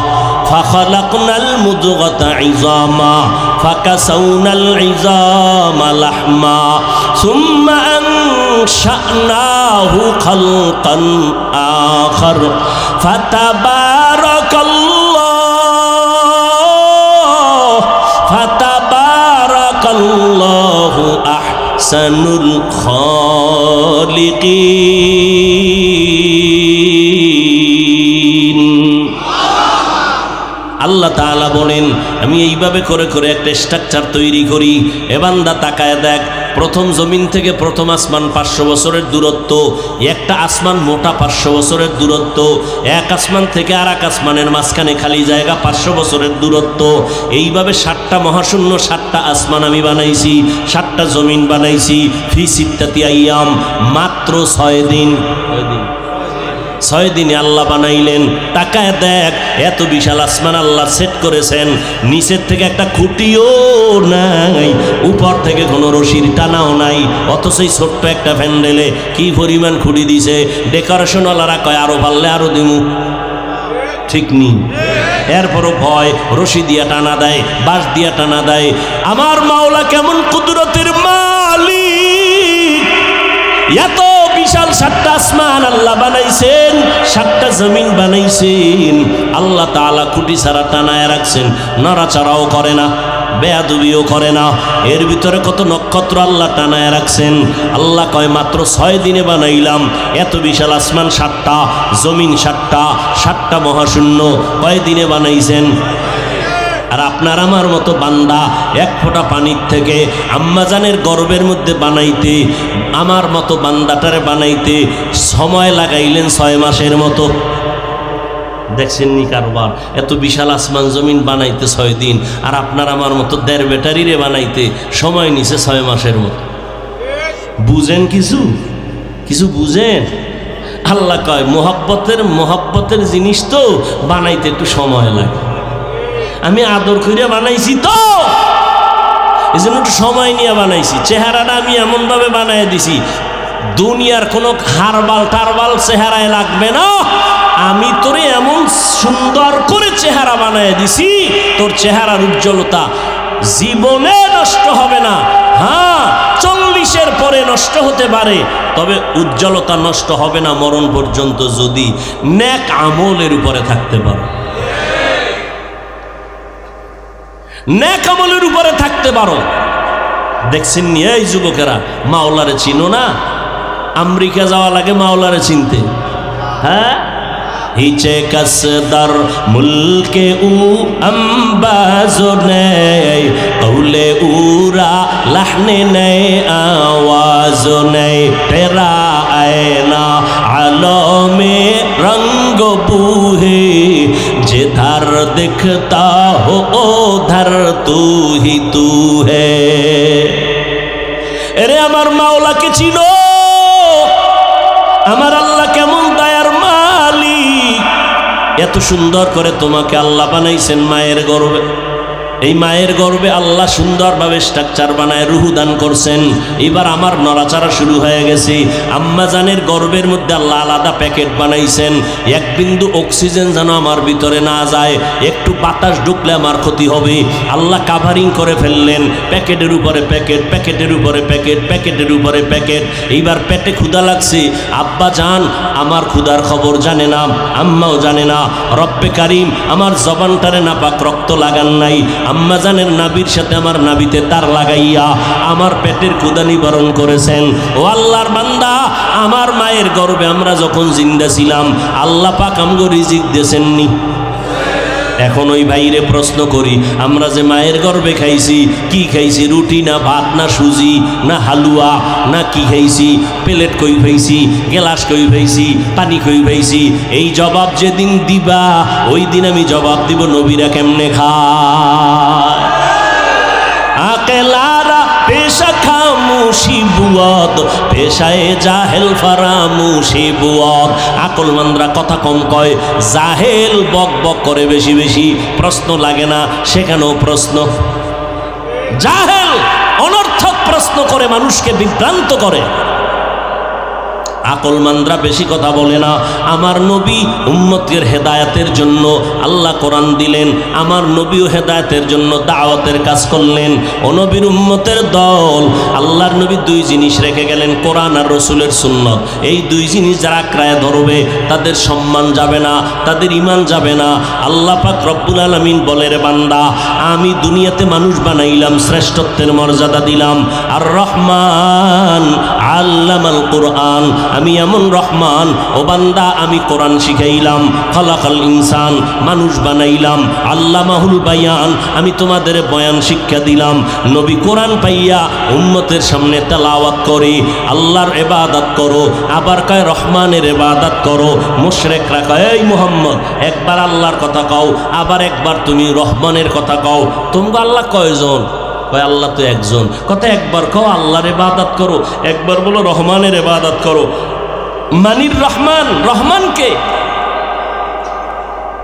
ফাখালাকনাল মুদগাতা ইযামা ফাকাসাউনাল ইযামা লাহমা সুম্মা আনশানাহু খালকান আখার ফাতাবারাকাল্লাহু আহসানুল খালিকিন। আল্লাহ তাআলা বলেন আমি এইভাবে করে করে একটা স্ট্রাকচার তৈরি করি। এ বান্দা তাকায় দেখ, প্রথম জমিন থেকে প্রথম আসমান 500 বছরের দূরত্ব, একটা আসমান মোটা 500 বছরের দূরত্ব, এক আসমান থেকে আর এক আসমানের মাঝখানে খালি জায়গা 500 বছরের দূরত্ব। এইভাবে 7টা মহাশূন্য, 7টা আসমান আমি বানাইছি, 7টা জমিন বানাইছি। ফি সিত্তাতি আইয়াম, মাত্র 6 দিন। 6 দিনে আল্লাহ বানাইলেন। তাকায় দেখ, এত বিশাল আসমান আল্লাহ সেট করেছেন, নিচের থেকে একটা খুঁটিও নাই, উপর থেকে কোনো রশির টানাও নাই, অথচ এই ছোট্ট একটা প্যান্ডেলে কি পরিমাণ খুঁটি দিছে। ডেকোরেশনওয়ালারা কয় আরো পারলে আরো দিমু, ঠিক নি? এরপরও ভয়, রশি দিয়া টানা দেয়, বাঁশ দিয়া টানা দেয়। আমার মাওলা কেমন কুদরতের মালিক! এত বিশাল 7টা আসমান আল্লাহ বানাইছেন, 7টা জমিন বানাইছেন। আল্লাহ তাআলা খুঁটি ছাড়া টানায় রাখছেন, নড়াচড়াও করে না, বেয়াদবিও করে না। এর ভিতরে কত নক্ষত্র আল্লাহ টানায় রাখছেন। আল্লাহ কয় মাত্র 6 দিনে বানাইলাম এত বিশাল আসমান 7টা, জমিন 7টা, 7টা মহাশূন্য কয় দিনে বানাইছেন? আর আপনার আমার মতো বান্দা এক ফোঁটা পানির থেকে আম্মাজানের গর্ভের মধ্যে বানাইতে, আমার মতো বান্দাটারে বানাইতে সময় লাগাইলেন 6 মাসের মতো। দেখছেন নি কারবার? এত বিশাল আসমান জমিন বানাইতে 6 দিন, আর আপনার আমার মতো 1.5 ব্যাটারিরে বানাইতে সময় নিছে 6 মাসের মতো। বুঝেন কিছু? কিছু বুঝেন? আল্লাহ কয় মোহাব্বতের জিনিস তো বানাইতে একটু সময় লাগে। আমি আদর করিয়া বানাইছি তো, এই জন্য একটু সময় নিয়ে বানাইছি। চেহারাটা আমি এমনভাবে বানাই দিছি, দুনিয়ার কোনো হারবাল টারবাল চেহারায় লাগবে না। আমি তোরে এমন সুন্দর করে চেহারা বানাই দিছি, তোর চেহারার উজ্জ্বলতা জীবনে নষ্ট হবে না। হ্যাঁ, 40-এর পরে নষ্ট হতে পারে, তবে উজ্জ্বলতা নষ্ট হবে না মরণ পর্যন্ত, যদি নেক আমলের উপরে থাকতে পারো, নেক আমলের উপরে থাকতে পারো। দেখছেন নি এই যুবকেরা, মাওলারে চিনো না? আমেরিকা যাওয়া লাগে মাওলারে চিনতে। হ্যাঁ, হিচে কসদার মুলকে উ আম্বাজো নেই, কৌলে উরা লাহনে নেই, আওয়াজো নেই, তেরা আয়না আলমে রঙ্গ বুহে, जिधर दिखता हो उधर तू ही तू है। এরে আমার মাওলাকে চিনো? আমার আল্লাহ কেমন দয়ার মালিক! এত সুন্দর করে তোমাকে আল্লাহ বানাইছেন মায়ের গর্ভে। এই মায়ের গর্ভে আল্লাহ সুন্দরভাবে স্ট্রাকচার বানায় রুহু দান করছেন। এবার আমার নড়াচড়া শুরু হয়ে গেছে। আম্মাজানের গর্ভের মধ্যে আল্লাহ আলাদা প্যাকেট বানাইছেন, এক বিন্দু অক্সিজেন যেন আমার ভিতরে না যায়, একটু বাতাস ঢুকলে আমার ক্ষতি হবে। আল্লাহ কাভারিং করে ফেললেন, প্যাকেটের উপরে প্যাকেট, প্যাকেটের উপরে প্যাকেট, প্যাকেটের উপরে প্যাকেট। এইবার পেটে ক্ষুধা লাগছে, আব্বা জান আমার ক্ষুধার খবর জানে না, আম্মাও জানে না। রব্বে কারিম আমার জবানটারে নাপাক রক্ত লাগান নাই, আম্মাজানের নাবির সাথে আমার নাবিতে তার লাগাইয়া আমার পেটের ক্ষুধা নিবারণ করেছেন। ও আল্লাহর বান্দা, আমার মায়ের গর্ভে আমরা যখন জিন্দা ছিলাম আল্লাহ পাক আমগো রিজিক দিয়েছেননি? এখন ওই ভাইরে প্রশ্ন করি, আমরা যে মায়ের গর্ভে খাইছি, কি খাইছি? রুটি না ভাত না সুজি না হালুয়া না কি খাইছি? প্লেট কই খাইছি, গ্লাস কই খাইছি, পানি কই খাইছি? এই জবাব যেদিন দিবা ওই দিন আমি জবাব দিব নবীরা কেমনে খায়। আকেলারা পেশা খামুশি বুয়াদ, পেশায় জাহেল ফারামুশি বুয়াদ। আকলমানরা কথা কম কয়, জাহেল বক বক করে বেশি বেশি, প্রশ্ন লাগে না সেখানেও প্রশ্ন। জাহেল অনর্থক প্রশ্ন করে মানুষকে বিভ্রান্ত করে। আকলমানরা বেশি কথা বলে না। আমার নবী উম্মতের হেদায়েতের জন্য আল্লাহ কোরআন দিলেন, আমার নবীও হেদায়েতের জন্য দাওয়াতের কাজ করলেন। ও নবীর উম্মতের দল, আল্লাহর নবী দুই জিনিস রেখে গেলেন, কোরআন আর রসুলের সুন্নত। এই দুই জিনিস যারা আঁকড়ায় ধরবে তাদের সম্মান যাবে না, তাদের ঈমান যাবে না। আল্লাহ পাক রব্বুল আলামিন বলে, রে বান্দা, আমি দুনিয়াতে মানুষ বানাইলাম, শ্রেষ্ঠত্বের মর্যাদা দিলাম। আর রহমান আল্লামাল কোরআন, আমি এমন রহমান ও বান্দা, আমি কোরআন শিখাইলাম। খালাকাল ইনসান, মানুষ বানাইলাম। আল্লামাহুল বায়ান, আমি তোমাদের বয়ান শিক্ষা দিলাম। নবী কোরআন পাইয়া উম্মতের সামনে তেলাওয়াত করে আল্লাহর ইবাদত করো, আবার কয় রহমানের ইবাদত করো। মুশরিকরা কয়, এই মুহাম্মদ একবার আল্লাহর কথা কও, আবার একবার তুমি রহমানের কথা কও। তোমরা আল্লাহ কয়জন? কয় আল্লাহ তো একজন। কথা একবার কও আল্লাহর ইবাদত করো, একবার বলো রহমানের ইবাদত করো। মানির রহমান, রহমানকে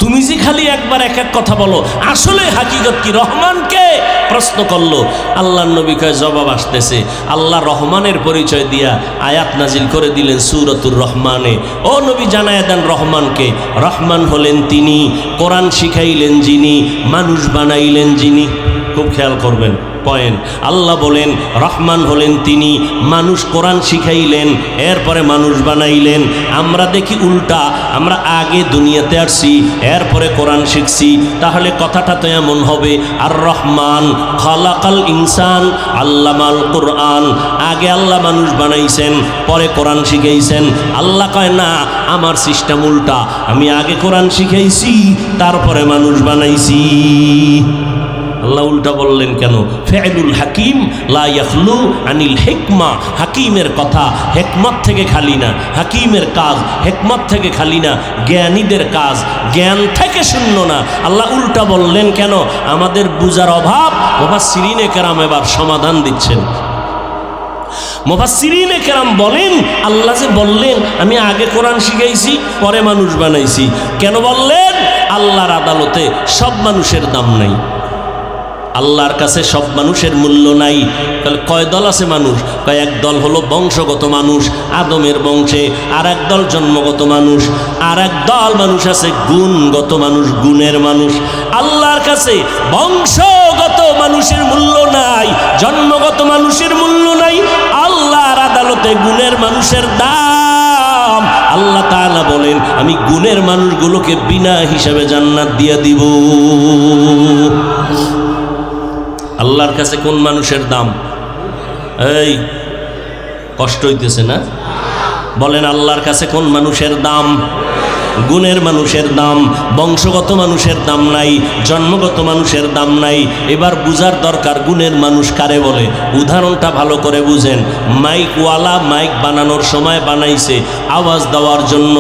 তুমি যে খালি একবার এক এক কথা বলো, আসলে হাকিকত কি? রহমানকে প্রশ্ন করলো। আল্লাহর নবী কয় জবাব আসতেছে। আল্লাহ রহমানের পরিচয় দিয়া আয়াত নাজিল করে দিলেন সূরাতুর রহমানে। ও নবী জানায় দেন রহমানকে। রহমান হলেন তিনি, কোরআন শিখাইলেন যিনি, মানুষ বানাইলেন যিনি। খুব খেয়াল করবেন পয়েন্ট। আল্লাহ বলেন রহমান হলেন তিনি, মানুষ কোরআন শিখাইলেন, এরপরে মানুষ বানাইলেন। আমরা দেখি উল্টা, আমরা আগে দুনিয়াতে আসছি, এরপরে কোরআন শিখছি। তাহলে কথাটা তো এমন হবে, আর রহমান খালাকাল ইনসান আল্লামাল কোরআন, আগে আল্লাহ মানুষ বানাইছেন, পরে কোরআন শিখাইছেন। আল্লাহ কয় না, আমার সিস্টেম উল্টা, আমি আগে কোরআন শিখাইছি, তারপরে মানুষ বানাইছি। আল্লাহ উল্টা বললেন কেন? ফেলুল হাকিম লা ইয়াখলু আনিল হিকমা, হাকিমের কথা হিকমত থেকে খালি না, হাকিমের কাজ হিকমত থেকে খালি না, জ্ঞানীদের কাজ জ্ঞান থেকে শূন্য না। আল্লাহ উল্টা বললেন কেন? আমাদের বুঝার অভাব। মুফাসসিরিনে কেরাম এবার সমাধান দিচ্ছেন। মুফাসসিরিনে কেরাম বলেন, আল্লাহ যে বললেন আমি আগে কোরআন শিখাইছি, পরে মানুষ বানাইছি, কেন বললেন? আল্লাহর আদালতে সব মানুষের দাম নাই, আল্লাহর কাছে সব মানুষের মূল্য নাই। তাহলে কয় দল আছে মানুষ? কয়েক দল হলো বংশগত মানুষ, আদমের বংশে, আর এক দল জন্মগত মানুষ, আর এক দল মানুষ আছে গুণগত মানুষ, গুণের মানুষ। আল্লাহর কাছে বংশগত মানুষের মূল্য নাই, জন্মগত মানুষের মূল্য নাই। আল্লাহর আদালতে গুণের মানুষের দাম। আল্লাহ তাআলা বলেন আমি গুণের মানুষগুলোকে বিনা হিসাবে জান্নাত দিয়ে দিব। আল্লাহর কাছে কোন মানুষের দাম? এই কষ্ট হইতেছে না? বলেন আল্লাহর কাছে কোন মানুষের দাম? গুণের মানুষের দাম। বংশগত মানুষের দাম নাই, জন্মগত মানুষের দাম নাই। এবার বুঝার দরকার গুণের মানুষ কারে বলে। উদাহরণটা ভালো করে বুঝেন। মাইকওয়ালা মাইক বানানোর সময় বানাইছে আওয়াজ দেওয়ার জন্য।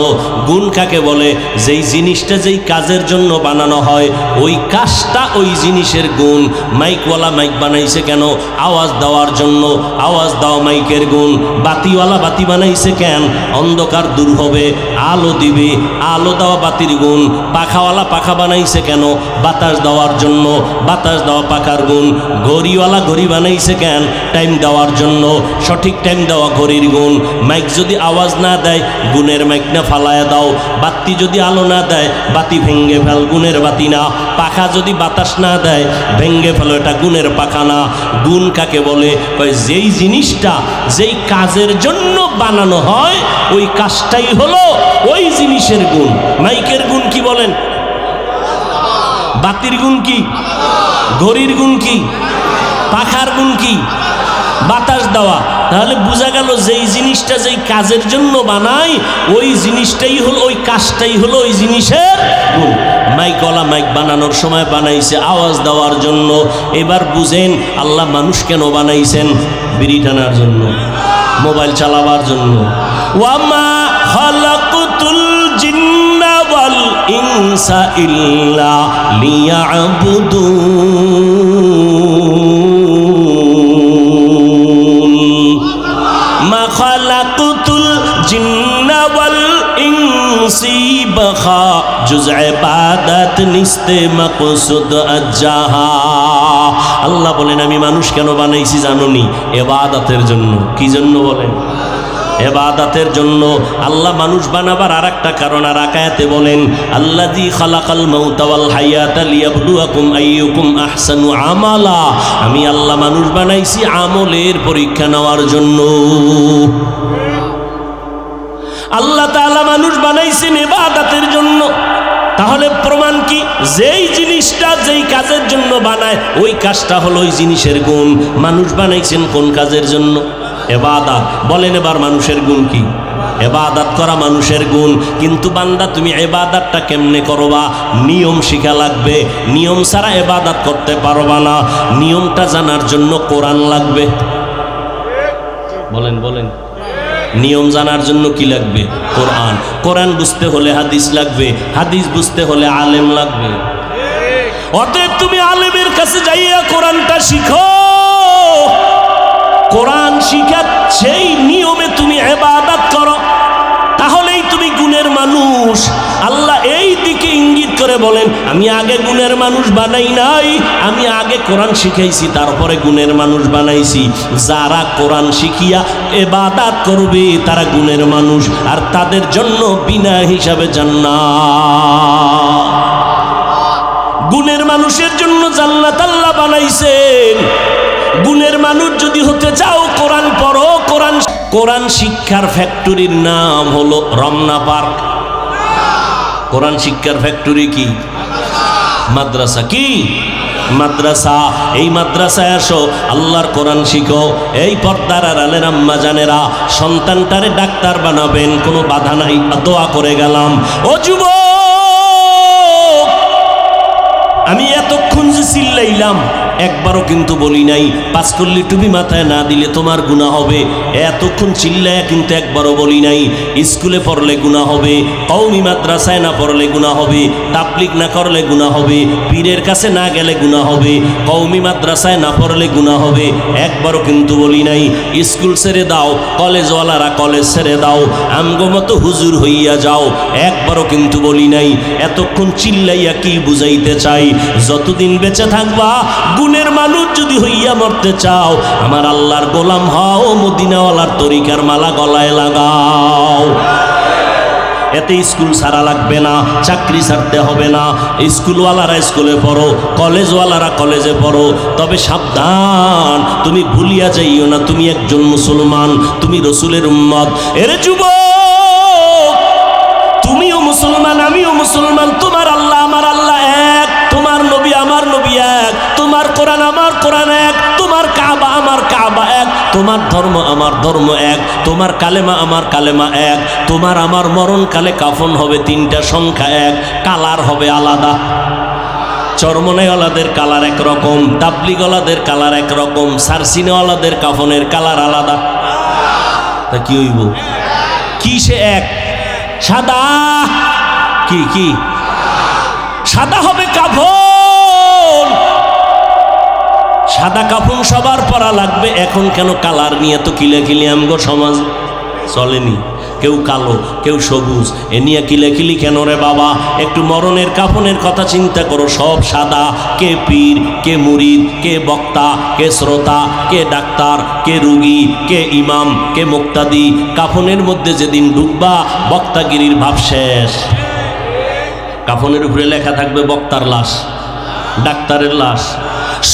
গুণ কাকে বলে? যেই জিনিসটা যেই কাজের জন্য বানানো হয় ওই কাজটা ওই জিনিসের গুণ। মাইকওয়ালা মাইক বানাইছে কেন? আওয়াজ দেওয়ার জন্য, আওয়াজ দেওয়া মাইকের গুণ। বাতিওয়ালা বাতি বানাইছে কেন? অন্ধকার দূর হবে, আলো দিবে, আলো দেওয়া বাতির গুণ। পাখাওয়ালা পাখা বানাইছে কেন? বাতাস দেওয়ার জন্য, বাতাস দেওয়া পাখার গুণ। ঘড়িওয়ালা ঘড়ি বানাইছে কেন? টাইম দেওয়ার জন্য, সঠিক টাইম দেওয়া ঘড়ির গুণ। মাইক যদি আওয়াজ না দেয় গুণের মাইক না, ফালায়া দাও। বাতি যদি আলো না দেয় বাতি ভেঙ্গে ফেল, গুণের বাতি না। পাখা যদি বাতাস না দেয় ভেঙ্গে ফেলো, এটা গুণের পাখা না। গুণ কাকে বলে? যেই জিনিসটা যেই কাজের জন্য বানানো হয় ওই কাজটাই হলো ওই জিনিসের গুণ। মাইকের গুণ কি বলেন? বাতির গুণ কি? ঘড়ির গুণ কি? পাখার গুণ কি? বাতাস দেওয়া। তাহলে বোঝা গেল যেই জিনিসটা যেই কাজের জন্য বানায় ওই জিনিসটাই হলো, ওই কাজটাই হলো ওই জিনিসের গুণ। মাইকওয়ালা মাইক বানানোর সময় বানাইছে আওয়াজ দেওয়ার জন্য। এবার বুঝেন আল্লাহ মানুষ কেন বানাইছেন? বিড়ি টানার জন্য, মোবাইল চালাবার জন্য। ওয়ামা খালাকতুল জিন্না ওয়াল ইনসা ইল্লা লিয়াবুদুন। মা খালাকতুল জিন্না ওয়াল ইনসি বাখা জুজ ইবাদত নিস্তে মাকসুদ আজ্জাহা। আল্লাহ বলেন আমি মানুষ কেন বানাইছি জানোনি? ইবাদতের জন্য। কি জন্য বলেন? ইবাদতের জন্য। আল্লাহ মানুষ বানাবার আরেকটা কারণ আর আয়াতে বলেন আল্লাযী খালাকাল মাউতা ওয়াল হায়াতা লিয়াবলুয়াকুম আইয়ুকুম আহসানু আমালা। আমি আল্লাহ মানুষ বানাইছি আমলের পরীক্ষা নেওয়ার জন্য। আল্লাহ তাআলা মানুষ বানাইছেন ইবাদতের জন্য। তাহলে প্রমাণ কি? যেই জিনিসটা যেই কাজের জন্য বানায় ওই কাজটা হলো ওই জিনিসের গুণ। মানুষ বানাইছেন কোন কাজের জন্য? ইবাদত। বলেন এবার মানুষের গুণ কি? ইবাদত করা মানুষের গুণ। কিন্তু বান্দা তুমি ইবাদতটা কেমনে করবা? নিয়ম শিখা লাগবে। নিয়ম ছাড়া ইবাদত করতে পারবা না। নিয়মটা জানার জন্য কোরআন লাগবে। বলেন বলেন। নিয়ম জানার জন্য কি লাগবে? কোরআন। কোরআন বুঝতে হলে হাদিস লাগবে। হাদিস বুঝতে হলে আলেম লাগবে। অতএব তুমি আলেমের কাছে যাইয়া কোরআনটা শিখো। কোরআন শিখা সেই নিয়মে তুমি ইবাদত করো, তাহলেই তুমি গুণের মানুষ। আল্লাহ এই দিকে ইঙ্গিত করে বলেন আমি আগে গুণের মানুষ বানাই নাই, আমি আগে কোরআন শিখাইছি তারপরে গুণের মানুষ বানাইছি। যারা কোরআন শিখিয়া ইবাদত করবে তারা গুণের মানুষ, আর তাদের জন্য বিনা হিসাবে জান্নাত। গুণের মানুষের জন্য জান্নাত আল্লাহ বানাইছেন। গুণের মানুষ যদি হতে চাও কোরআন পড়ো। কোরআন শিক্ষার ফ্যাক্টরির নাম হলো রমনা পার্ক। কোরআন শিক্ষার ফ্যাক্টরি কি? মাদ্রাসা। কি মাদ্রাসা? এই মাদ্রাসায় আসো, আল্লাহর কোরআন শিখো। এই পর্দার আড়ালের আম্মা জানেরা সন্তানটারে ডাক্তার বানাবেন, কোনো বাধা নাই, দোয়া করে গেলাম। ও যুবক, আমি এতক্ষণ যে চিল্লাইলাম একবারও কিন্তু বলি নাই পাঁচকল্লি টুপি মাথায় না দিলে তোমার গুনাহ হবে। এতক্ষণ চিল্লায় কিন্তু একবারও বলি নাই স্কুলে পড়লে গুনাহ হবে, কওমি মাদ্রাসায় না পড়লে গুনাহ হবে, তাবলীগ না করলে গুনাহ হবে, পীরের কাছে না গেলে গুনাহ হবে, কওমি মাদ্রাসায় না পড়লে গুনাহ হবে। একবারও কিন্তু বলি নাই স্কুল ছেড়ে দাও, কলেজওয়ালারা কলেজ ছেড়ে দাও, আমগো মতো হুজুর হইয়া যাও। একবারও কিন্তু বলি নাই। এতক্ষণ চিল্লাইয়া কি বুঝাইতে চাই? যতদিন বেঁচে থাকবা গুণের মানুষ যদি হইয়া মরতে চাও, আমার আল্লাহর গোলাম হও, মদিনাওয়ালার তরিকার মালা গলায় লাগাও। এতে স্কুল ছাড়া লাগবে না, চাকরি ছাড়তে হবে না। স্কুলওয়ালারা স্কুলে পড়ো, কলেজওয়ালারা কলেজে পড়ো। তবে সাবধান, তুমি ভুলিয়া যাইও না তুমি একজন মুসলমান, তুমি রসুলের উম্মত। এরে যুবক, তুমিও মুসলমান, আমিও মুসলমান। তোমার আল্লাহ আমার আল্লাহ এক, তোমার নবী আমার নবী এক, তোমার কোরআন আমার কোরআন এক, তোমার কাবা আমার কাবা এক, তোমার ধর্ম আমার ধর্ম এক, তোমার কালেমা আমার কালেমা এক, তোমার আমার মরণকালে কাফন হবে তিনটা সংখ্যা এক, কালার হবে আলাদা। চরমনাইওয়ালাদের কালার একরকম, তাবলিগওয়ালাদের কালার একরকম, সারসিনেওয়ালাদের কাফনের কালার আলাদা। তা কি হইব? কি সে এক? সাদা। কি কি? সাদা হবে কাফন। সাদা কাফন সবার পরা লাগবে। এখন কেন কালার নিয়ে তো কিলাকিলি আমগো সমাজ চলেনি? কেউ কালো, কেউ সবুজ, এ নিয়ে কিলাকিলি কেন রে বাবা? একটু মরণের কাফনের কথা চিন্তা করো। সব সাদা। কে পীর, কে মুরিদ, কে বক্তা, কে শ্রোতা, কে ডাক্তার, কে রুগী, কে ইমাম, কে মুক্তাদি। কাফনের মধ্যে যেদিন ডুববা বক্তাগিরির ভাব শেষ। কাফনের উপরে লেখা থাকবে বক্তার লাশ, ডাক্তারের লাশ,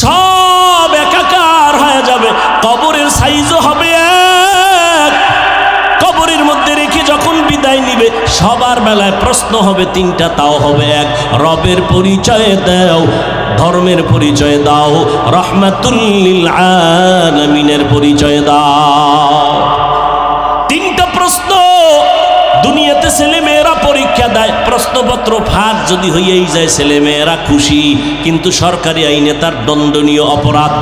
সব একাকার হয়ে যাবে। কবরের সাইজও হবে এক। কবরের মধ্যে রেখে যখন বিদায় নিবে সবার বেলায় প্রশ্ন হবে তিনটা, তাও হবে এক, রবের পরিচয় দাও, ধর্মের পরিচয় দাও, রাহমাতুল লিল আলামিনের পরিচয় দাও। তিনটা প্রশ্ন। দুনিয়াতে ছেলে মেয়েরা পরীক্ষা দেয়, প্রশ্নপত্র ফাঁস যদি হইয়াই যায় ছেলে মেয়েরা খুশি, কিন্তু সরকারি আইনে তার দণ্ডনীয় অপরাধ।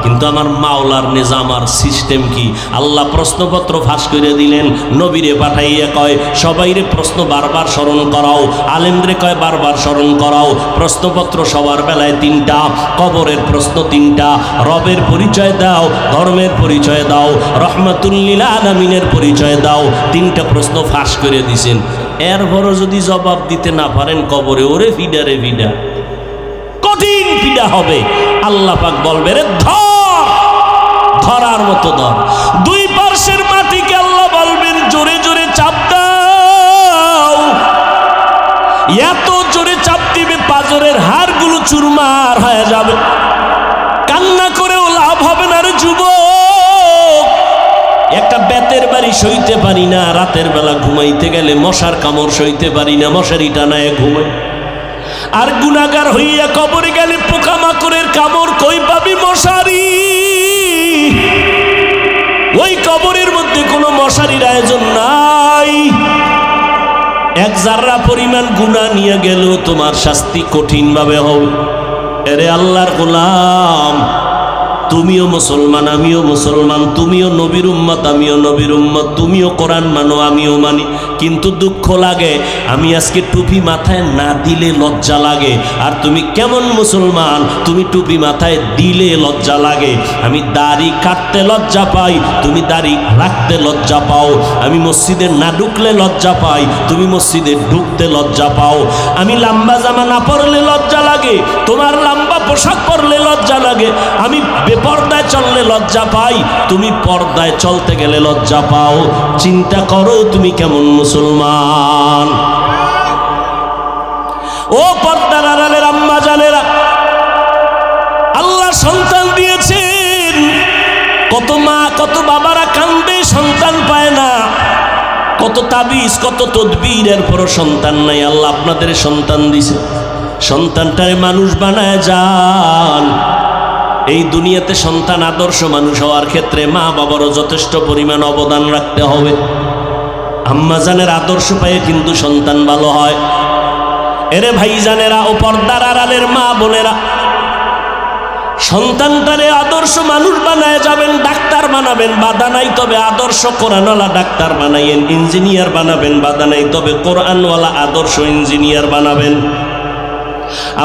কিন্তু আমার মাওলার নিজাম আর সিস্টেম কি? আল্লাহ প্রশ্নপত্র ফাঁস করে দিলেন, নবীরে পাঠাইয়া কয় সবাইরে প্রশ্ন বারবার স্মরণ করাও, আলেমরে কয় বারবার স্মরণ করাও। প্রশ্নপত্র সবার বেলায় তিনটা, কবরের প্রশ্ন তিনটা, রবের পরিচয় দাও, ধর্মের পরিচয় দাও, রাহমাতুল লিল আলামিনের পরিচয় দাও। তিনটা প্রশ্ন ফাঁস করে দিছেন। এরপরও যদি জবাব দিতে না পারেন কবরে ওরে ফিডা রে ফিডা, কঠিন ফিডা হবে। আল্লাহ পাক বলবে রে ধরার মতো ধর। দুই পার্শ্বের মাটিকে আল্লাহ বলবেন জোরে জোরে চাপ দাও। এত জোরে চাপ দিবে পাজরের হাড়গুলো চুরমার হয়ে যাবে। কান্না করেও লাভ হবে না রে যুবক। একটা বেতের বাড়ি সইতে পারি না, রাতের বেলা ঘুমাইতে গেলে মশার কামড় সইতে পারি না, মশারি টানায় ঘুমাই। আর গুনাহগার হইয়া কবরে গেলে পোকামাকড়ের কামড় কই পাবি? মশারি। ওই কবরের মধ্যে কোনো মশারির আয়োজন নাই। এক জাররা পরিমাণ গুনাহ নিয়ে গেল তোমার শাস্তি কঠিন ভাবে হবে। এরে আল্লাহর গোলাম, তুমিও মুসলমান আমিও মুসলমান, তুমিও নবীর উম্মত আমিও নবীর উম্মত, তুমিও কোরআন মানো আমিও মানি, কিন্তু দুঃখ লাগে আমি আজকে টুপি মাথায় না দিলে লজ্জা লাগে। আর তুমি কেমন মুসলমান, তুমি টুপি মাথায় দিলে লজ্জা লাগে। আমি দাড়ি কাটতে লজ্জা পাই, তুমি দাড়ি রাখতে লজ্জা পাও। আমি মসজিদে না ঢুকলে লজ্জা পাই, তুমি মসজিদে ঢুকতে লজ্জা পাও। আমি লম্বা জামা না পরলে লজ্জা লাগে, তোমার লম্বা পোশাক পরলে লজ্জা লাগে। আমি বেপর্দায় চললে লজ্জা পাই, তুমি পর্দায় চলতে গেলে লজ্জা পাও। চিন্তা করো তুমি কেমন মুসলমান। ও পর্দার আড়ালের আম্মা জানেরা, আল্লাহ সন্তান দিয়েছেন। কত মা কত বাবারা কান্দে সন্তান পায় না, কত তাবিজ কত তদবির, এরপরও সন্তান নাই। আল্লাহ আপনাদের সন্তান দিছে, সন্তানটারে মানুষ বানায় যান। এই দুনিয়াতে সন্তান আদর্শ মানুষ হওয়ার ক্ষেত্রে মা বাবারও যথেষ্ট পরিমাণ অবদান রাখতে হবে। আম্মাজানের আদর্শ পায়ে কিন্তু সন্তান ভালো হয়। এরে ভাইজানেরা ও পর্দার আড়ালের মা বোনেরা, সন্তানটারে আদর্শ মানুষ বানায় যাবেন, ডাক্তার বানাবেন বাধা নাই, তবে আদর্শ কোরআনওয়ালা ডাক্তার বানাইয়েন। ইঞ্জিনিয়ার বানাবেন বাধা নাই, তবে কোরআনওয়ালা আদর্শ ইঞ্জিনিয়ার বানাবেন।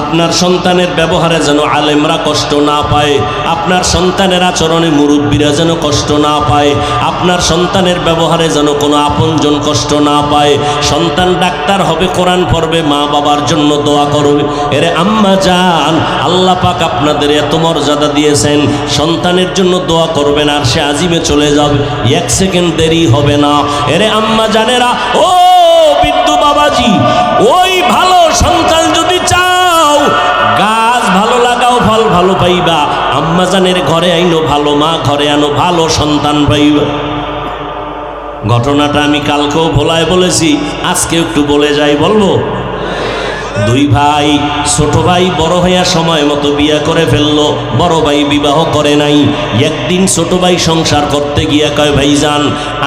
আপনার সন্তানের ব্যবহারে যেন আলেমরা কষ্ট না পায়, আপনার সন্তানের আচরণে মুরব্বীরা যেন কষ্ট না পায়, আপনার সন্তানের ব্যবহারে যেন কোনো আপনজন কষ্ট না পায়। সন্তান ডাক্তার হবে, কোরআন পড়বে, মা বাবার জন্য দোয়া করবে। এরে আম্মা জান, আল্লাহ পাক আপনাদের এত মর্যাদা দিয়েছেন, সন্তানের জন্য দোয়া করবেন আর সে আজিমে চলে যাবে, এক সেকেন্ড দেরি হবে না। এরে আম্মা জানেরা, ও বিদ্যু বাবাজি, ওই ভালো সন্তান যদি চাও, গাছ ভালো লাগাও, ফল ভালো পাইবা। আম্মা জানের ঘরে আইনো ভালো মা, ঘরে আনো ভালো সন্তান পাইবা। ঘটনাটা আমি কালকেও ভোলায় বলেছি, আজকে একটু বলে যাই, বলবো। দুই ভাই, ছোট ভাই বড় হইয়া সময় মতো বিয়া করে ফেললো, বড় ভাই বিবাহ করে নাই। একদিন ছোট ভাই সংসার করতে গিয়া কয়, ভাইজান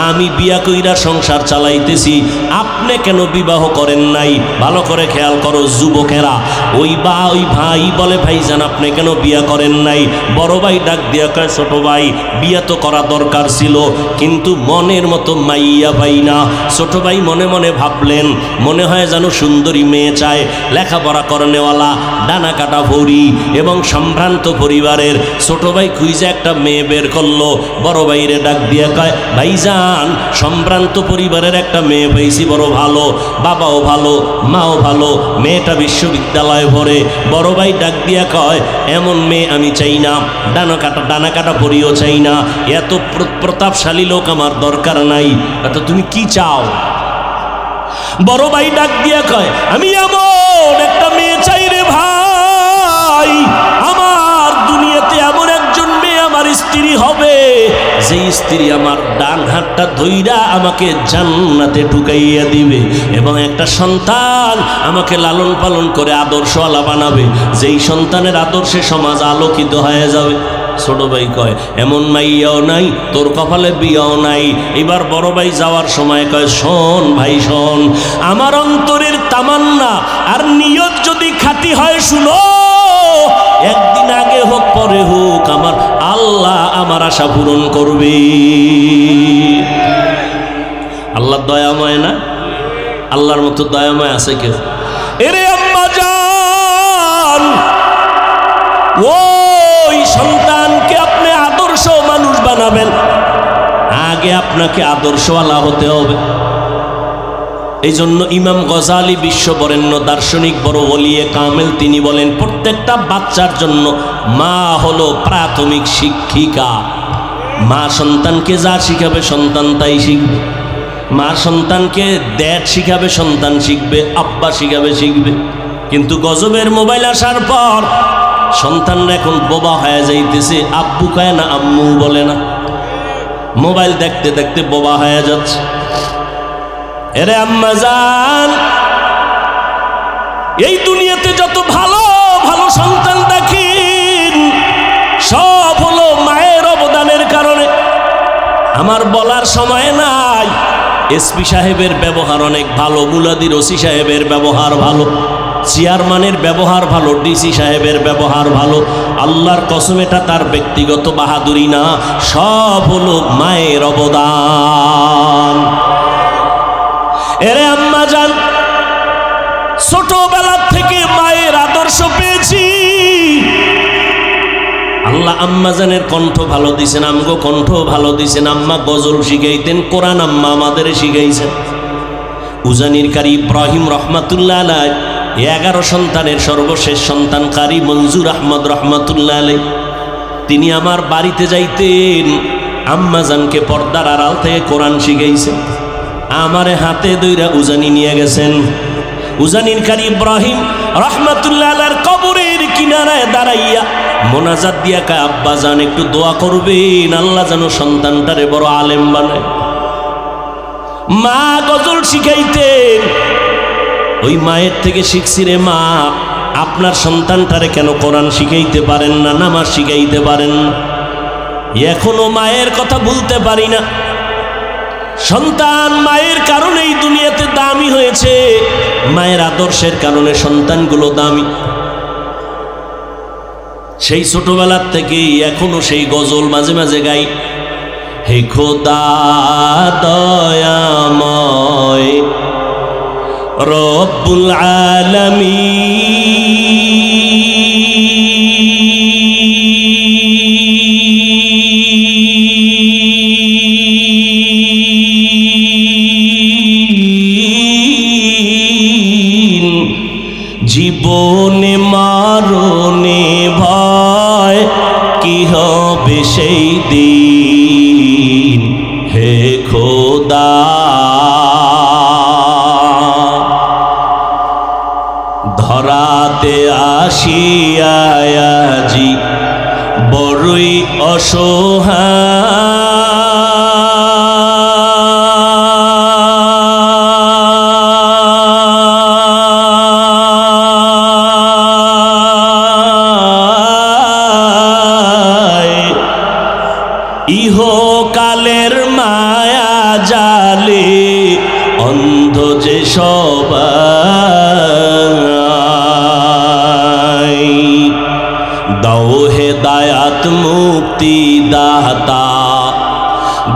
আমি বিয়া কইরা সংসার চালাইতেছি, আপনি কেন বিবাহ করেন নাই? ভালো করে খেয়াল করো যুবকেরা। ওই ভাই বলে, ভাইজান আপনি কেন বিয়া করেন নাই? বড় ভাই ডাক দিয়া কয়, ছোট ভাই বিয়া তো করা দরকার ছিল, কিন্তু মনের মতো মাইয়া পাই না। ছোট ভাই মনে মনে ভাবলেন, মনে হয় যেন সুন্দরী মেয়ে চায়, লেখাপড়া করেনেওয়ালা, ডানা কাটা ভরি এবং সম্ভ্রান্ত পরিবারের। ছোট ভাই খুঁজে একটা মেয়ে বের করলো, বড় ভাইরে ডাক দিয়া কয়, ভাইজান সম্ভ্রান্ত পরিবারের একটা মেয়ে পাইছি, বড় ভালো, বাবাও ভালো মাও ভালো, মেয়েটা বিশ্ববিদ্যালয়ে পড়ে। বড় ভাই ডাক দিয়া কয়, এমন মেয়ে আমি চাই না, ডানা কাটা ভরিও চাই না, এত প্রতাপশালী লোক আমার দরকার নাই। তো তুমি কি চাও? বড় ভাই ডাক দিয়া কয়, আমি এমন একটা মেয়ে চাই রে ভাই, আমার দুনিয়াতে এমন একজন মেয়ে আমার স্ত্রী হবে যে স্ত্রী আমার ডান হাতটা ধইরা আমাকে জান্নাতে ঢুকাইয়া দিবে এবং একটা সন্তান আমাকে লালন পালন করে আদর্শওয়ালা বানাবে, যেই সন্তানের আদর্শে সমাজ আলোকিত হয়ে যাবে। ছোট ভাই কয় এমন মাইয়াও নাই, তোর কপালে বিয়াও নাই। এবার বড় ভাই যাওয়ার সময় কয় শোন ভাই শোন, আমার অন্তরের তামান্না আর নিয়ত যদি খাঁটি হয় শুনো, একদিন আগে হোক পরে হোক আমার আল্লাহ আমার আশা পূরণ করবে। আল্লাহ দয়াময় না? আল্লাহর মতো দয়াময় আছে কেউ? এরে আম্মা জান, ওই সন্তানকে আপনি আদর্শ মানুষ বানাবেন, আগে আপনাকে আদর্শওয়ালা হতে হবে। এই জন্য ইমাম গজালি বিশ্ববরেণ্য দার্শনিক বড় ওলিয়ে কামেল তিনি বলেন প্রত্যেকটা বাচ্চার জন্য মা হলো প্রাথমিক শিক্ষিকা। মা সন্তানকে যা শিখাবে সন্তান তাই শিখবে। মা সন্তানকে ড্যাড শিখাবে সন্তান শিখবে, আব্বা শিখাবে শিখবে। কিন্তু গজবের মোবাইল আসার পর সন্তানরা এখন বোবা হয়ে যাইতেছে, আব্বু কয় না আম্মু বলে না, মোবাইল দেখতে দেখতে বোবা হয়ে যাচ্ছে। এরে আম্মা জান, এই দুনিয়াতে যত ভালো ভালো সন্তান দেখেন সব হলো মায়ের অবদানের কারণে। আমার বলার সময় নাই, এসপি সাহেবের ব্যবহার অনেক ভালো, মুলাদির ওসি সাহেবের ব্যবহার ভালো, চেয়ারম্যানের ব্যবহার ভালো, ডিসি সাহেবের ব্যবহার ভালো। আল্লাহর কসম এটা তার ব্যক্তিগত বাহাদুরি না, সব হলো মায়ের অবদান। এরে আম্মা জান, ছোটবেলা থেকে মায়ের আদর্শ পেয়েছি। আল্লাহ আম্মা জানের কণ্ঠ ভালো দিছেন, আমগো কণ্ঠ ভালো দিছেন। আম্মা গজল শিখাইতেন, কোরআন আম্মা আমাদের শিখাইছেন। উজানির কারি ইব্রাহিম রহমাতুল্লাহ আলাইহি 11 সন্তানের সর্বশেষ সন্তান কারি মঞ্জুর আহমদ রহমাতুল্লাহ আলাইহি, তিনি আমার বাড়িতে যাইতেন, আম্মা জানকে পর্দার আড়াল থেকে কোরআন শিখাইছেন। আমারে হাতে দইরা উজানি নিয়ে গেছেন। উজানির কারি ইব্রাহিম রহমাতুল্লাহ আলাইহির কবরের কিনারায় দাঁড়াইয়া মোনাজাত দিয়া কয় আব্বা জান একটু দোয়া করবেন, আল্লাহ যেন সন্তানটারে বড় আলেম বানায়। মা গজল শিখাইতেন, ওই মায়ের থেকে শিখছি রে মা, আপনার সন্তানটারে কেন কোরআন শিখাইতে পারেন না, নামাজ শিখাইতে পারেন না? এখনো মায়ের কথা ভুলতে পারি না। সন্তান মায়ের কারণেই দুনিয়াতে দামি হয়েছে, মায়ের আদর্শের কারণে সন্তানগুলো দামি। সেই ছোটবেলার থেকেই এখনো সেই গজল মাঝে মাঝে গাই, হে খোদা দয়াময় রব্বুল আলামিন, জীবনে মারণে ভয় কি হবে সেই দিন, হে খোদা ধরাতে আসিয়াজি বড়ই অসহায়, ইহকালের মায়া জালে অন্ধ যে সবাই, দাও হেদায়াত মুক্তি দাতা,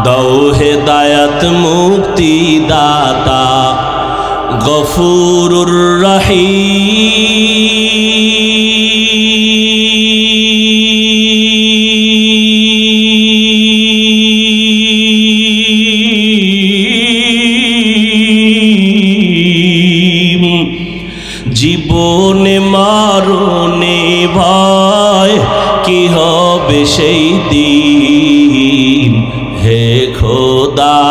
দাও হেদায়াত মুক্তি দাতা, গফুরুর রহিম, জীবনে মারণে ভয় কি হবে সেই দিন, হে খোদা,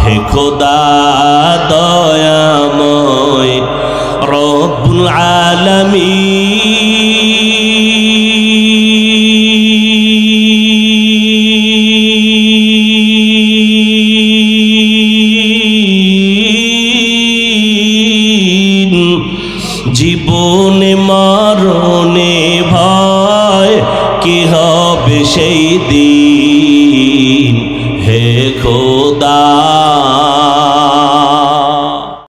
হে খোদা দয়াময় রব্বুল আলামিন। জীবনে মরণে ভয় কি হবে সেই দিন।